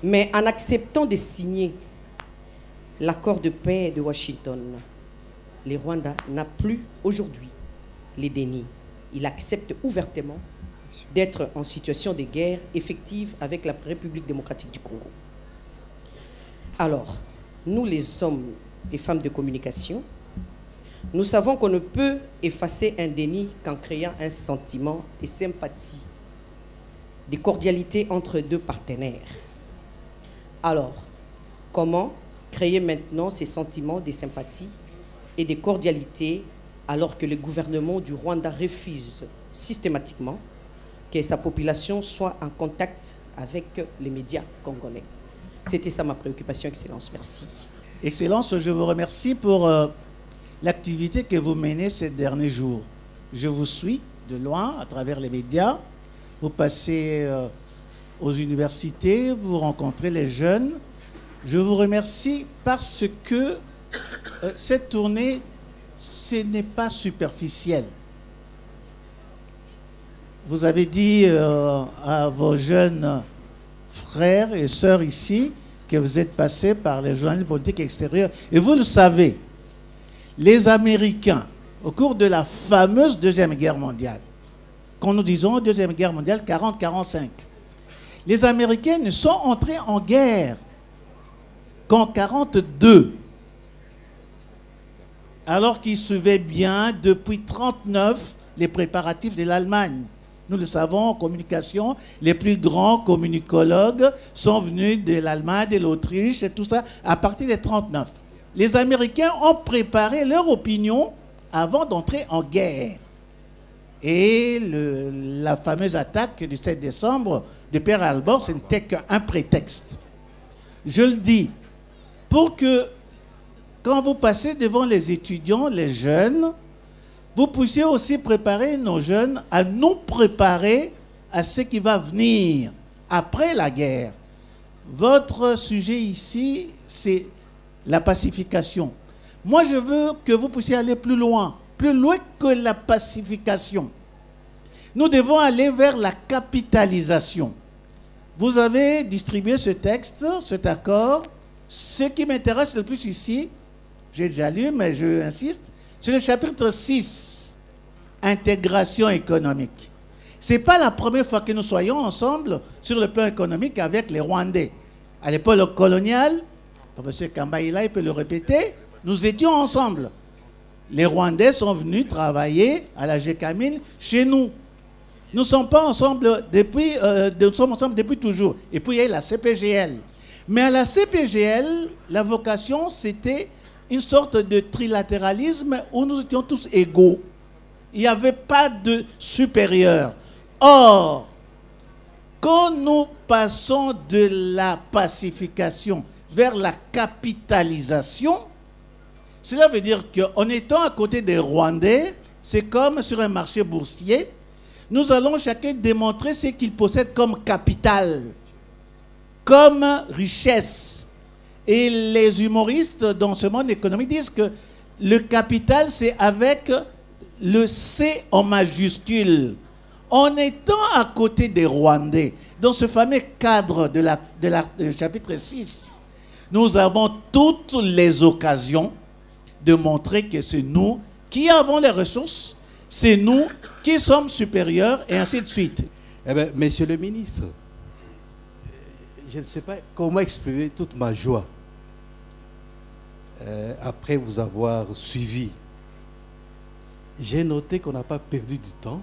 J: Mais en acceptant de signer l'accord de paix de Washington, le Rwanda n'a plus aujourd'hui les dénis. Il accepte ouvertement d'être en situation de guerre effective avec la République démocratique du Congo. Alors, nous les hommes et femmes de communication, nous savons qu'on ne peut effacer un déni qu'en créant un sentiment de sympathie, de cordialité entre deux partenaires. Alors, comment créer maintenant ces sentiments de sympathie et de cordialité alors que le gouvernement du Rwanda refuse systématiquement que sa population soit en contact avec les médias congolais? C'était ça ma préoccupation, Excellence. Merci.
K: Excellence, je vous remercie pour l'activité que vous menez ces derniers jours. Je vous suis de loin à travers les médias. Vous passez aux universités, vous rencontrez les jeunes. Je vous remercie parce que cette tournée, ce n'est pas superficiel. Vous avez dit à vos jeunes frères et sœurs ici que vous êtes passés par les journalistes politiques extérieurs. Et vous le savez, les Américains, au cours de la fameuse Deuxième Guerre mondiale, quand nous disons Deuxième Guerre mondiale 40-45, les Américains ne sont entrés en guerre qu'en 42, alors qu'ils suivaient bien depuis 1939 les préparatifs de l'Allemagne. Nous le savons, en communication, les plus grands communicologues sont venus de l'Allemagne, de l'Autriche, et tout ça, à partir de 1939. Les Américains ont préparé leur opinion avant d'entrer en guerre. Et la fameuse attaque du 7 décembre de Pearl Harbor, ce n'était qu'un prétexte. Je le dis, pour que, quand vous passez devant les étudiants, les jeunes, vous puissiez aussi préparer nos jeunes à nous préparer à ce qui va venir après la guerre. Votre sujet ici, c'est la pacification. Moi, je veux que vous puissiez aller plus loin que la pacification. Nous devons aller vers la capitalisation. Vous avez distribué ce texte, cet accord. Ce qui m'intéresse le plus ici, j'ai déjà lu, mais je insiste, c'est le chapitre 6, intégration économique. Ce n'est pas la première fois que nous soyons ensemble sur le plan économique avec les Rwandais. À l'époque coloniale, le professeur Kambaïla, il peut le répéter, nous étions ensemble. Les Rwandais sont venus travailler à la GECAMIN chez nous. Nous ne sommes pas ensemble depuis, nous sommes ensemble depuis toujours. Et puis il y a eu la CPGL. Mais à la CPGL, la vocation, c'était une sorte de trilatéralisme où nous étions tous égaux. Il n'y avait pas de supérieur. Or, quand nous passons de la pacification vers la capitalisation, cela veut dire qu'en étant à côté des Rwandais, c'est comme sur un marché boursier, nous allons chacun démontrer ce qu'il possède comme capital, comme richesse. Et les humoristes dans ce monde économique disent que le capital, c'est avec le C en majuscule. en étant à côté des Rwandais, dans ce fameux cadre du chapitre 6, nous avons toutes les occasions de montrer que c'est nous qui avons les ressources, c'est nous qui sommes supérieurs, et ainsi de suite.
L: Eh bien, monsieur le ministre, je ne sais pas comment exprimer toute ma joie après vous avoir suivi. J'ai noté qu'on n'a pas perdu du temps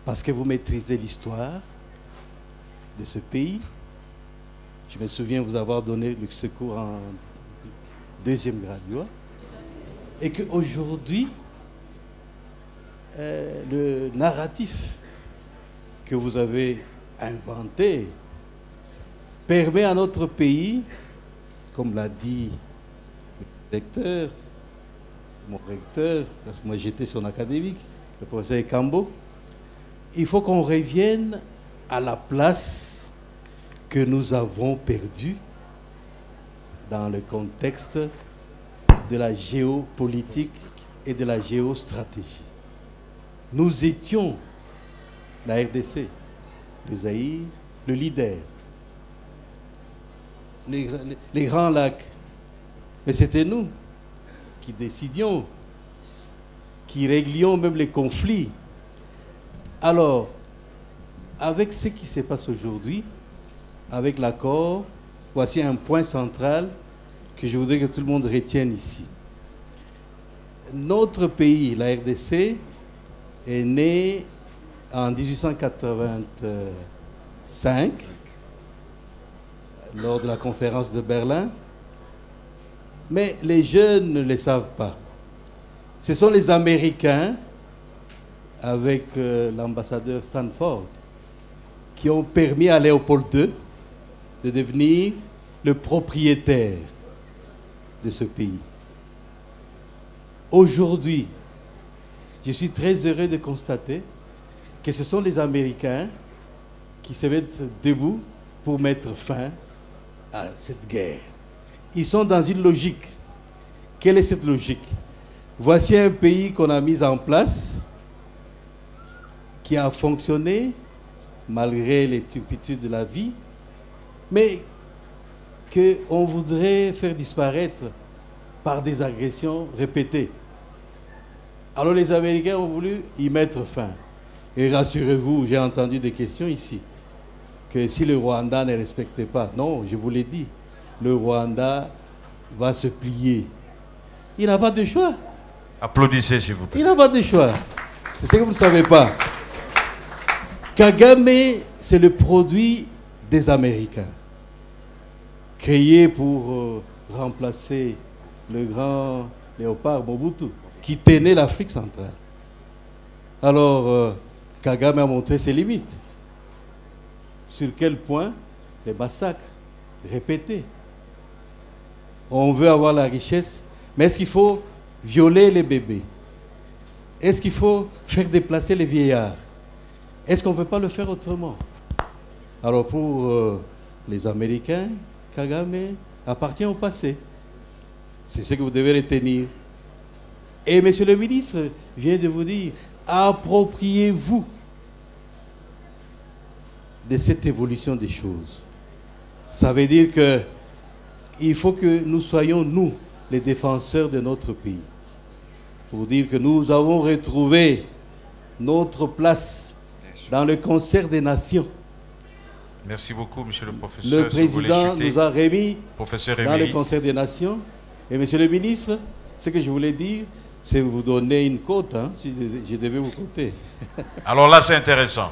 L: parce que vous maîtrisez l'histoire de ce pays. Je me souviens vous avoir donné le secours en 2e graduat. Et qu'aujourd'hui, le narratif que vous avez inventé permet à notre pays, comme l'a dit le recteur, mon recteur, parce que moi j'étais son académique, le professeur Ekambo, il faut qu'on revienne à la place que nous avons perdue dans le contexte de la géopolitique et de la géostratégie. Nous étions la RDC, le Zaïre, le leader, les grands lacs. Mais c'était nous qui décidions, qui réglions même les conflits. Alors, avec ce qui se passe aujourd'hui, avec l'accord, voici un point central que je voudrais que tout le monde retienne ici. Notre pays, la RDC, est né en 1885, lors de la conférence de Berlin. Mais les jeunes ne le savent pas. Ce sont les Américains, avec l'ambassadeur Stanford, qui ont permis à Léopold II de devenir le propriétaire de ce pays. Aujourd'hui, je suis très heureux de constater que ce sont les Américains qui se mettent debout pour mettre fin à cette guerre. Ils sont dans une logique. Quelle est cette logique? Voici un pays qu'on a mis en place, qui a fonctionné malgré les turpitudes de la vie, mais qu'on voudrait faire disparaître par des agressions répétées. Alors les Américains ont voulu y mettre fin. Et rassurez-vous, j'ai entendu des questions ici, que si le Rwanda ne respectait pas, non, je vous l'ai dit, le Rwanda va se plier. Il n'a pas de choix.
B: Applaudissez, s'il vous plaît.
L: Il n'a pas de choix. C'est ce que vous ne savez pas. Kagame, c'est le produit des Américains, créé pour remplacer le grand léopard Mobutu, qui tenait l'Afrique centrale. Alors, Kagame a montré ses limites. Sur quel point? Les massacres répétés. On veut avoir la richesse, mais est-ce qu'il faut violer les bébés? Est-ce qu'il faut faire déplacer les vieillards? Est-ce qu'on ne peut pas le faire autrement? Alors pour les Américains, Kagame appartient au passé. C'est ce que vous devez retenir. Et monsieur le ministre vient de vous dire, appropriez-vous de cette évolution des choses. Ça veut dire que il faut que nous soyons, nous, les défenseurs de notre pays. Pour dire que nous avons retrouvé notre place dans le concert des nations.
B: Merci beaucoup, monsieur le professeur.
L: Le président nous a remis dans le concert des nations. Et monsieur le ministre, ce que je voulais dire, c'est vous donner une cote, hein, si je devais vous coter.
B: Alors là, c'est intéressant.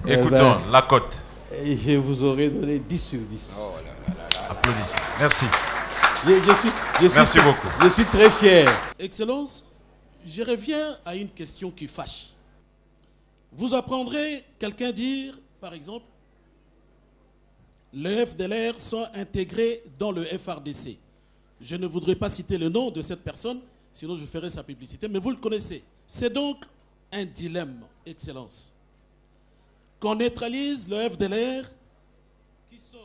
B: Écoutons, la cote.
L: Je vous aurais donné 10 sur 10.
B: Oh là là là là. Applaudissez. Merci.
L: Merci beaucoup. Je suis très fier.
M: Excellence, je reviens à une question qui fâche. Vous apprendrez quelqu'un dire, par exemple, les FDLR sont intégrés dans le FRDC. Je ne voudrais pas citer le nom de cette personne, sinon je ferai sa publicité, mais vous le connaissez. C'est donc un dilemme, Excellence. Qu'on neutralise le FDLR qui sont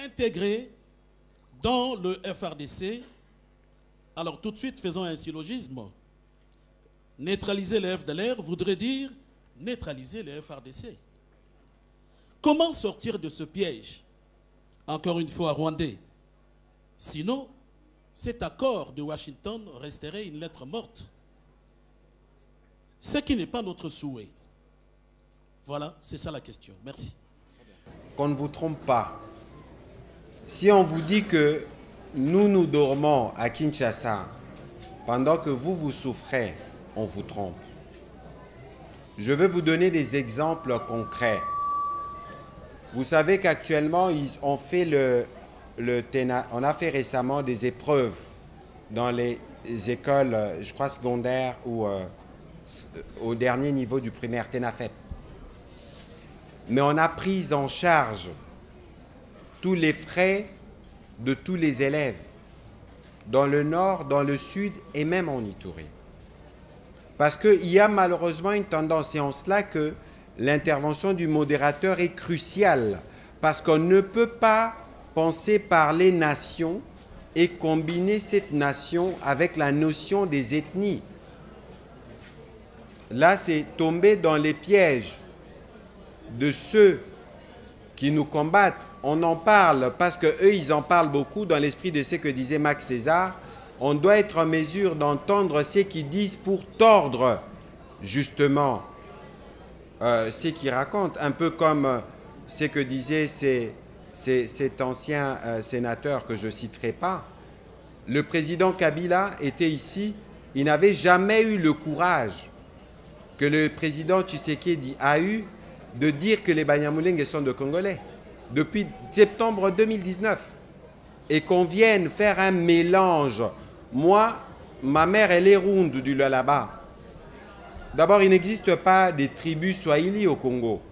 M: intégrés dans le FRDC. Alors tout de suite, faisons un syllogisme. Neutraliser le FDLR voudrait dire neutraliser les FRDC. Comment sortir de ce piège? Encore une fois, Rwandais. Sinon, cet accord de Washington resterait une lettre morte. Ce qui n'est pas notre souhait. Voilà, c'est ça la question. Merci.
D: Qu'on ne vous trompe pas. Si on vous dit que nous dormons à Kinshasa pendant que vous souffrez, on vous trompe. Je veux vous donner des exemples concrets. Vous savez qu'actuellement, on a fait récemment des épreuves dans les écoles, je crois, secondaires ou au dernier niveau du primaire, TENAFEP. Mais on a pris en charge tous les frais de tous les élèves, dans le nord, dans le sud et même en Ituri. Parce qu'il y a malheureusement une tendance, et en cela que l'intervention du modérateur est cruciale, parce qu'on ne peut pas penser par les nations et combiner cette nation avec la notion des ethnies. Là, c'est tomber dans les pièges de ceux qui nous combattent. On en parle parce qu'eux, ils en parlent beaucoup dans l'esprit de ce que disait Max César. On doit être en mesure d'entendre ce qu'ils disent pour tordre, justement, ce qu'ils racontent. Un peu comme ce que disait cet ancien sénateur que je ne citerai pas. Le président Kabila était ici. Il n'avait jamais eu le courage que le président Tshisekedi a eu de dire que les Banyamulenge sont de Congolais depuis septembre 2019 et qu'on vienne faire un mélange. Moi, ma mère, elle est ronde du Lualaba. D'abord, il n'existe pas des tribus Swahili au Congo.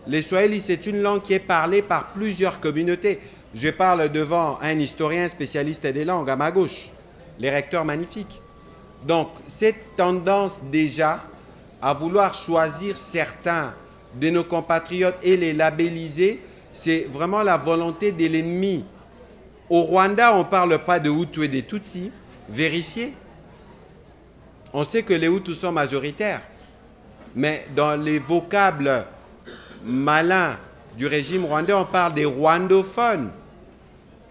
D: Les Swahili, c'est une langue qui est parlée par plusieurs communautés. Je parle devant un historien spécialiste des langues à ma gauche, les recteurs magnifiques. Donc, cette tendance déjà à vouloir choisir certains de nos compatriotes et les labelliser, c'est vraiment la volonté de l'ennemi. Au Rwanda, on ne parle pas de Hutus et des Tutsis. Vérifiez. On sait que les Hutus sont majoritaires. Mais dans les vocables malins du régime rwandais, on parle des rwandophones.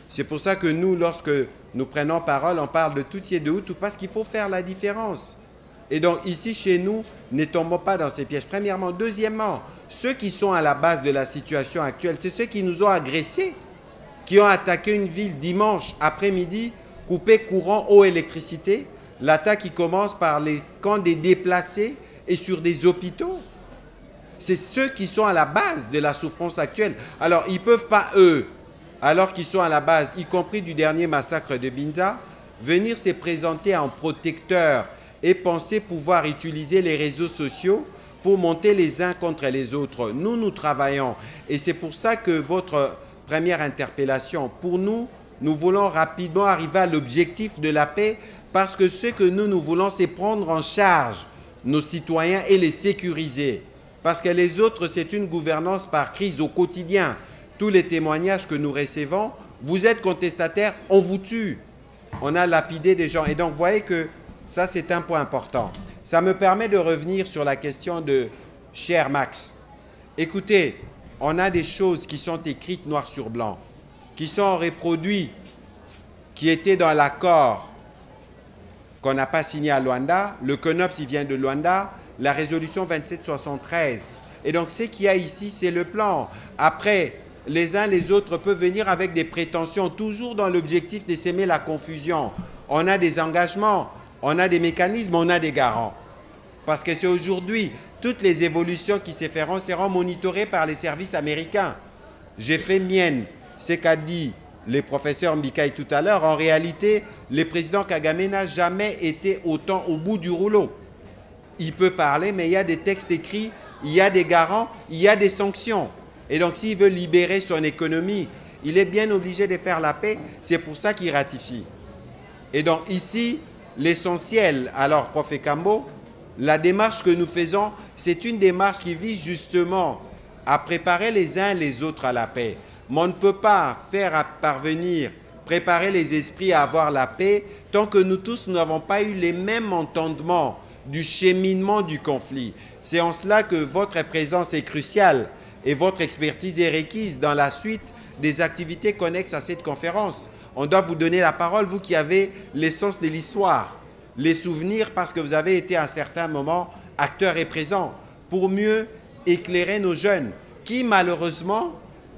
D: C'est pour ça que nous, lorsque nous prenons parole, on parle de Tutsis et de Hutus, parce qu'il faut faire la différence. Et donc ici, chez nous, ne tombons pas dans ces pièges. Premièrement. Deuxièmement, ceux qui sont à la base de la situation actuelle, c'est ceux qui nous ont agressés, qui ont attaqué une ville dimanche après-midi, coupé courant, eau, électricité. L'attaque qui commence par les camps des déplacés et sur des hôpitaux. C'est ceux qui sont à la base de la souffrance actuelle. Alors, ils ne peuvent pas, eux, alors qu'ils sont à la base, y compris du dernier massacre de Binza, venir se présenter en protecteurs et penser pouvoir utiliser les réseaux sociaux pour monter les uns contre les autres. Nous travaillons. Et c'est pour ça que votre première interpellation, pour nous voulons rapidement arriver à l'objectif de la paix, parce que ce que nous voulons, c'est prendre en charge nos citoyens et les sécuriser. Parce que les autres, c'est une gouvernance par crise au quotidien. Tous les témoignages que nous recevons, vous êtes contestataires, on vous tue. On a lapidé des gens. Et donc, vous voyez que ça, c'est un point important. Ça me permet de revenir sur la question de cher Max. Écoutez, on a des choses qui sont écrites noir sur blanc, qui sont reproduites, qui étaient dans l'accord qu'on n'a pas signé à Luanda. Le CONOPS, il vient de Luanda. La résolution 2773. Et donc, ce qu'il y a ici, c'est le plan. Après, les uns les autres peuvent venir avec des prétentions, toujours dans l'objectif de s'aimer la confusion. On a des engagements. On a des mécanismes, on a des garants. Parce que c'est aujourd'hui, toutes les évolutions qui se feront seront monitorées par les services américains. J'ai fait mienne ce qu'a dit le professeur Mbikaï tout à l'heure. En réalité, le président Kagame n'a jamais été autant au bout du rouleau. Il peut parler, mais il y a des textes écrits, il y a des garants, il y a des sanctions. Et donc, s'il veut libérer son économie, il est bien obligé de faire la paix. C'est pour ça qu'il ratifie. Et donc, ici, l'essentiel, alors, Prof. Kambo, la démarche que nous faisons, c'est une démarche qui vise justement à préparer les uns les autres à la paix. Mais on ne peut pas faire parvenir, préparer les esprits à avoir la paix tant que nous tous n'avons pas eu les mêmes entendements du cheminement du conflit. C'est en cela que votre présence est cruciale et votre expertise est requise dans la suite des activités connexes à cette conférence. On doit vous donner la parole, vous qui avez l'essence de l'histoire, les souvenirs, parce que vous avez été à un certain moment acteur et présent, pour mieux éclairer nos jeunes, qui malheureusement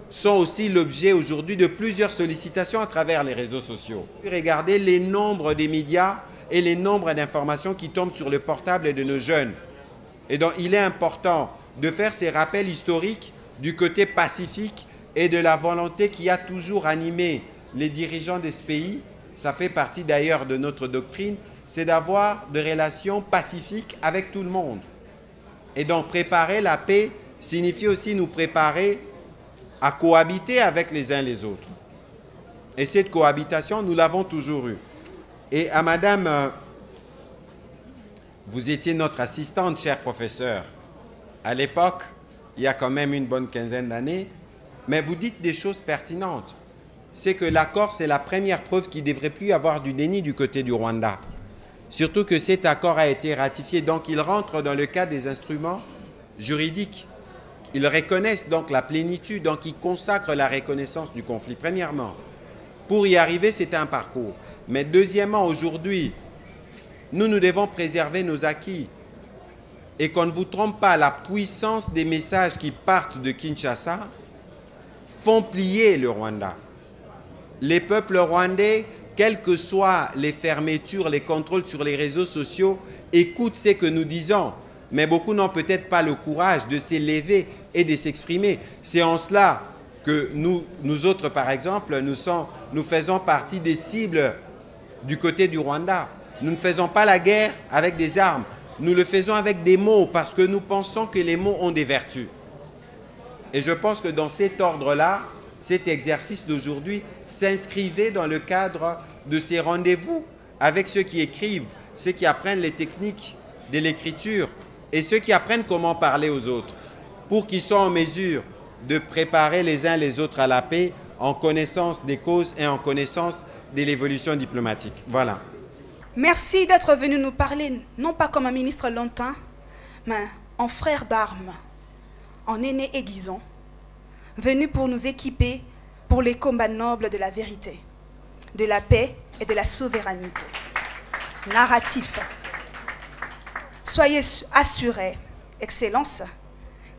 D: sont aussi l'objet aujourd'hui de plusieurs sollicitations à travers les réseaux sociaux. Regardez les nombres des médias et les nombres d'informations qui tombent sur le portable de nos jeunes. Et donc il est important de faire ces rappels historiques du côté pacifique et de la volonté qui a toujours animé les dirigeants de ce pays. Ça fait partie d'ailleurs de notre doctrine, c'est d'avoir des relations pacifiques avec tout le monde. Et donc préparer la paix signifie aussi nous préparer à cohabiter avec les uns les autres. Et cette cohabitation, nous l'avons toujours eue. Et à madame, vous étiez notre assistante, cher professeur. À l'époque, il y a quand même une bonne quinzaine d'années, mais vous dites des choses pertinentes. C'est que l'accord, c'est la première preuve qu'il ne devrait plus y avoir du déni du côté du Rwanda. Surtout que cet accord a été ratifié, donc il rentre dans le cadre des instruments juridiques. Ils reconnaissent donc la plénitude, donc ils consacrent la reconnaissance du conflit. Premièrement, pour y arriver, c'est un parcours. Mais deuxièmement, aujourd'hui, nous devons préserver nos acquis. Et qu'on ne vous trompe pas, la puissance des messages qui partent de Kinshasa font plier le Rwanda. Les peuples rwandais, quelles que soient les fermetures, les contrôles sur les réseaux sociaux, écoutent ce que nous disons. Mais beaucoup n'ont peut-être pas le courage de s'élever et de s'exprimer. C'est en cela que nous autres, par exemple, nous faisons partie des cibles du côté du Rwanda. Nous ne faisons pas la guerre avec des armes. Nous le faisons avec des mots parce que nous pensons que les mots ont des vertus. Et je pense que dans cet ordre-là, cet exercice d'aujourd'hui s'inscrivait dans le cadre de ces rendez-vous avec ceux qui écrivent, ceux qui apprennent les techniques de l'écriture et ceux qui apprennent comment parler aux autres, pour qu'ils soient en mesure de préparer les uns les autres à la paix en connaissance des causes et en connaissance de l'évolution diplomatique. Voilà.
N: Merci d'être venu nous parler, non pas comme un ministre lointain, mais en frère d'armes, en aîné aiguisant, venu pour nous équiper pour les combats nobles de la vérité, de la paix et de la souveraineté. Narratif. Soyez assurés, Excellence,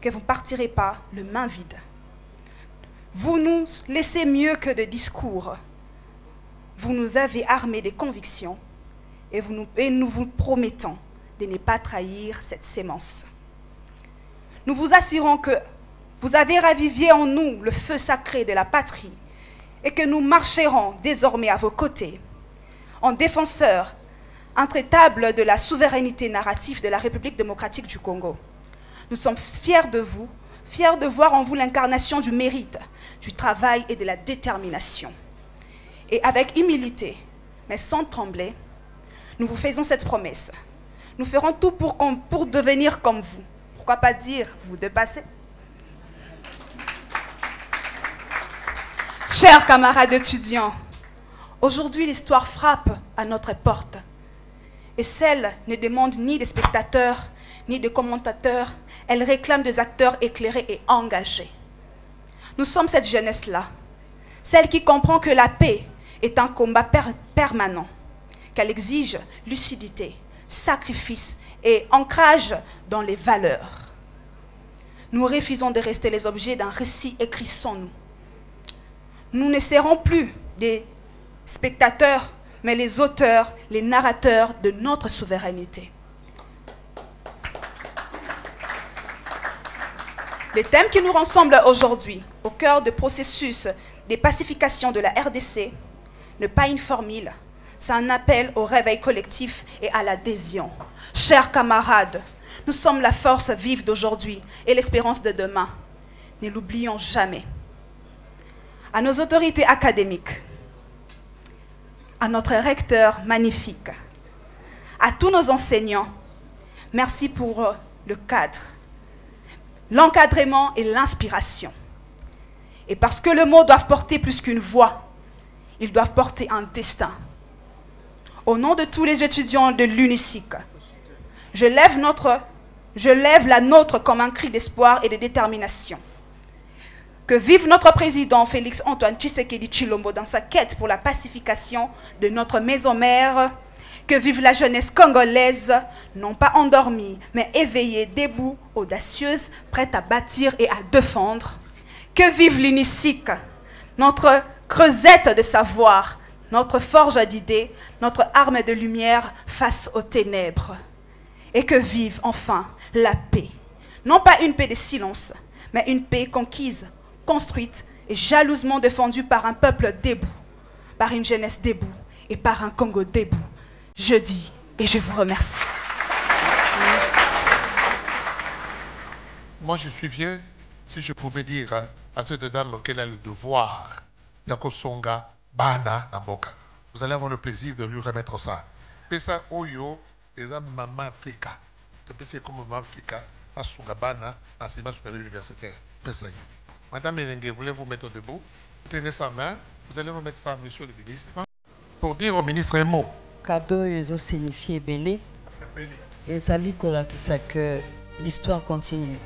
N: que vous ne partirez pas les mains vides. Vous nous laissez mieux que de discours. Vous nous avez armés de convictions et nous vous promettons de ne pas trahir cette sémence. Nous vous assurons que vous avez ravivé en nous le feu sacré de la patrie et que nous marcherons désormais à vos côtés en défenseurs intraitables de la souveraineté narrative de la République démocratique du Congo. Nous sommes fiers de vous, fiers de voir en vous l'incarnation du mérite, du travail et de la détermination. Et avec humilité, mais sans trembler, nous vous faisons cette promesse. Nous ferons tout pour devenir comme vous. Pourquoi pas dire vous dépasser? Chers camarades étudiants, aujourd'hui l'histoire frappe à notre porte. Et celle ne demande ni des spectateurs, ni des commentateurs. Elle réclame des acteurs éclairés et engagés. Nous sommes cette jeunesse-là, celle qui comprend que la paix est un combat permanent, qu'elle exige lucidité, sacrifice et ancrage dans les valeurs. Nous refusons de rester les objets d'un récit écrit sans nous. Nous ne serons plus des spectateurs, mais les auteurs, les narrateurs de notre souveraineté. Les thèmes qui nous rassemblent aujourd'hui, au cœur du processus de pacification de la RDC, n'est pas une formule, c'est un appel au réveil collectif et à l'adhésion. Chers camarades, nous sommes la force vive d'aujourd'hui et l'espérance de demain. Ne l'oublions jamais. À nos autorités académiques, à notre recteur magnifique, à tous nos enseignants, merci pour le cadre, l'encadrement et l'inspiration. Et parce que les mots doivent porter plus qu'une voix, ils doivent porter un destin. Au nom de tous les étudiants de l'UNISIC, Je lève la nôtre comme un cri d'espoir et de détermination. Que vive notre président Félix-Antoine Tshisekedi Tshilombo dans sa quête pour la pacification de notre maison mère. Que vive la jeunesse congolaise, non pas endormie, mais éveillée, debout, audacieuse, prête à bâtir et à défendre. Que vive l'UNICIC, notre creusette de savoir, notre forge d'idées, notre arme de lumière face aux ténèbres. Et que vive enfin la paix. Non pas une paix de silence, mais une paix conquise, construite et jalousement défendue par un peuple debout, par une jeunesse debout et par un Congo debout. Je dis et je vous remercie.
A: Moi, je suis vieux. Si je pouvais dire à cette dame qu'elle a le devoir, Yakosonga, Bana, Namboka, vous allez avoir le plaisir de lui remettre ça. Pesa Oyo, les Maman Africa. C'est comme Maman Africa, à Sungabana, enseignement supérieur universitaire. Madame Menenge, voulez-vous mettre debout? Tenez sa main, vous allez remettre ça à monsieur le ministre. Pour dire au ministre un mot.
O: Cadeau, ils ont signifié Belé. Et ça dit que l'histoire continue.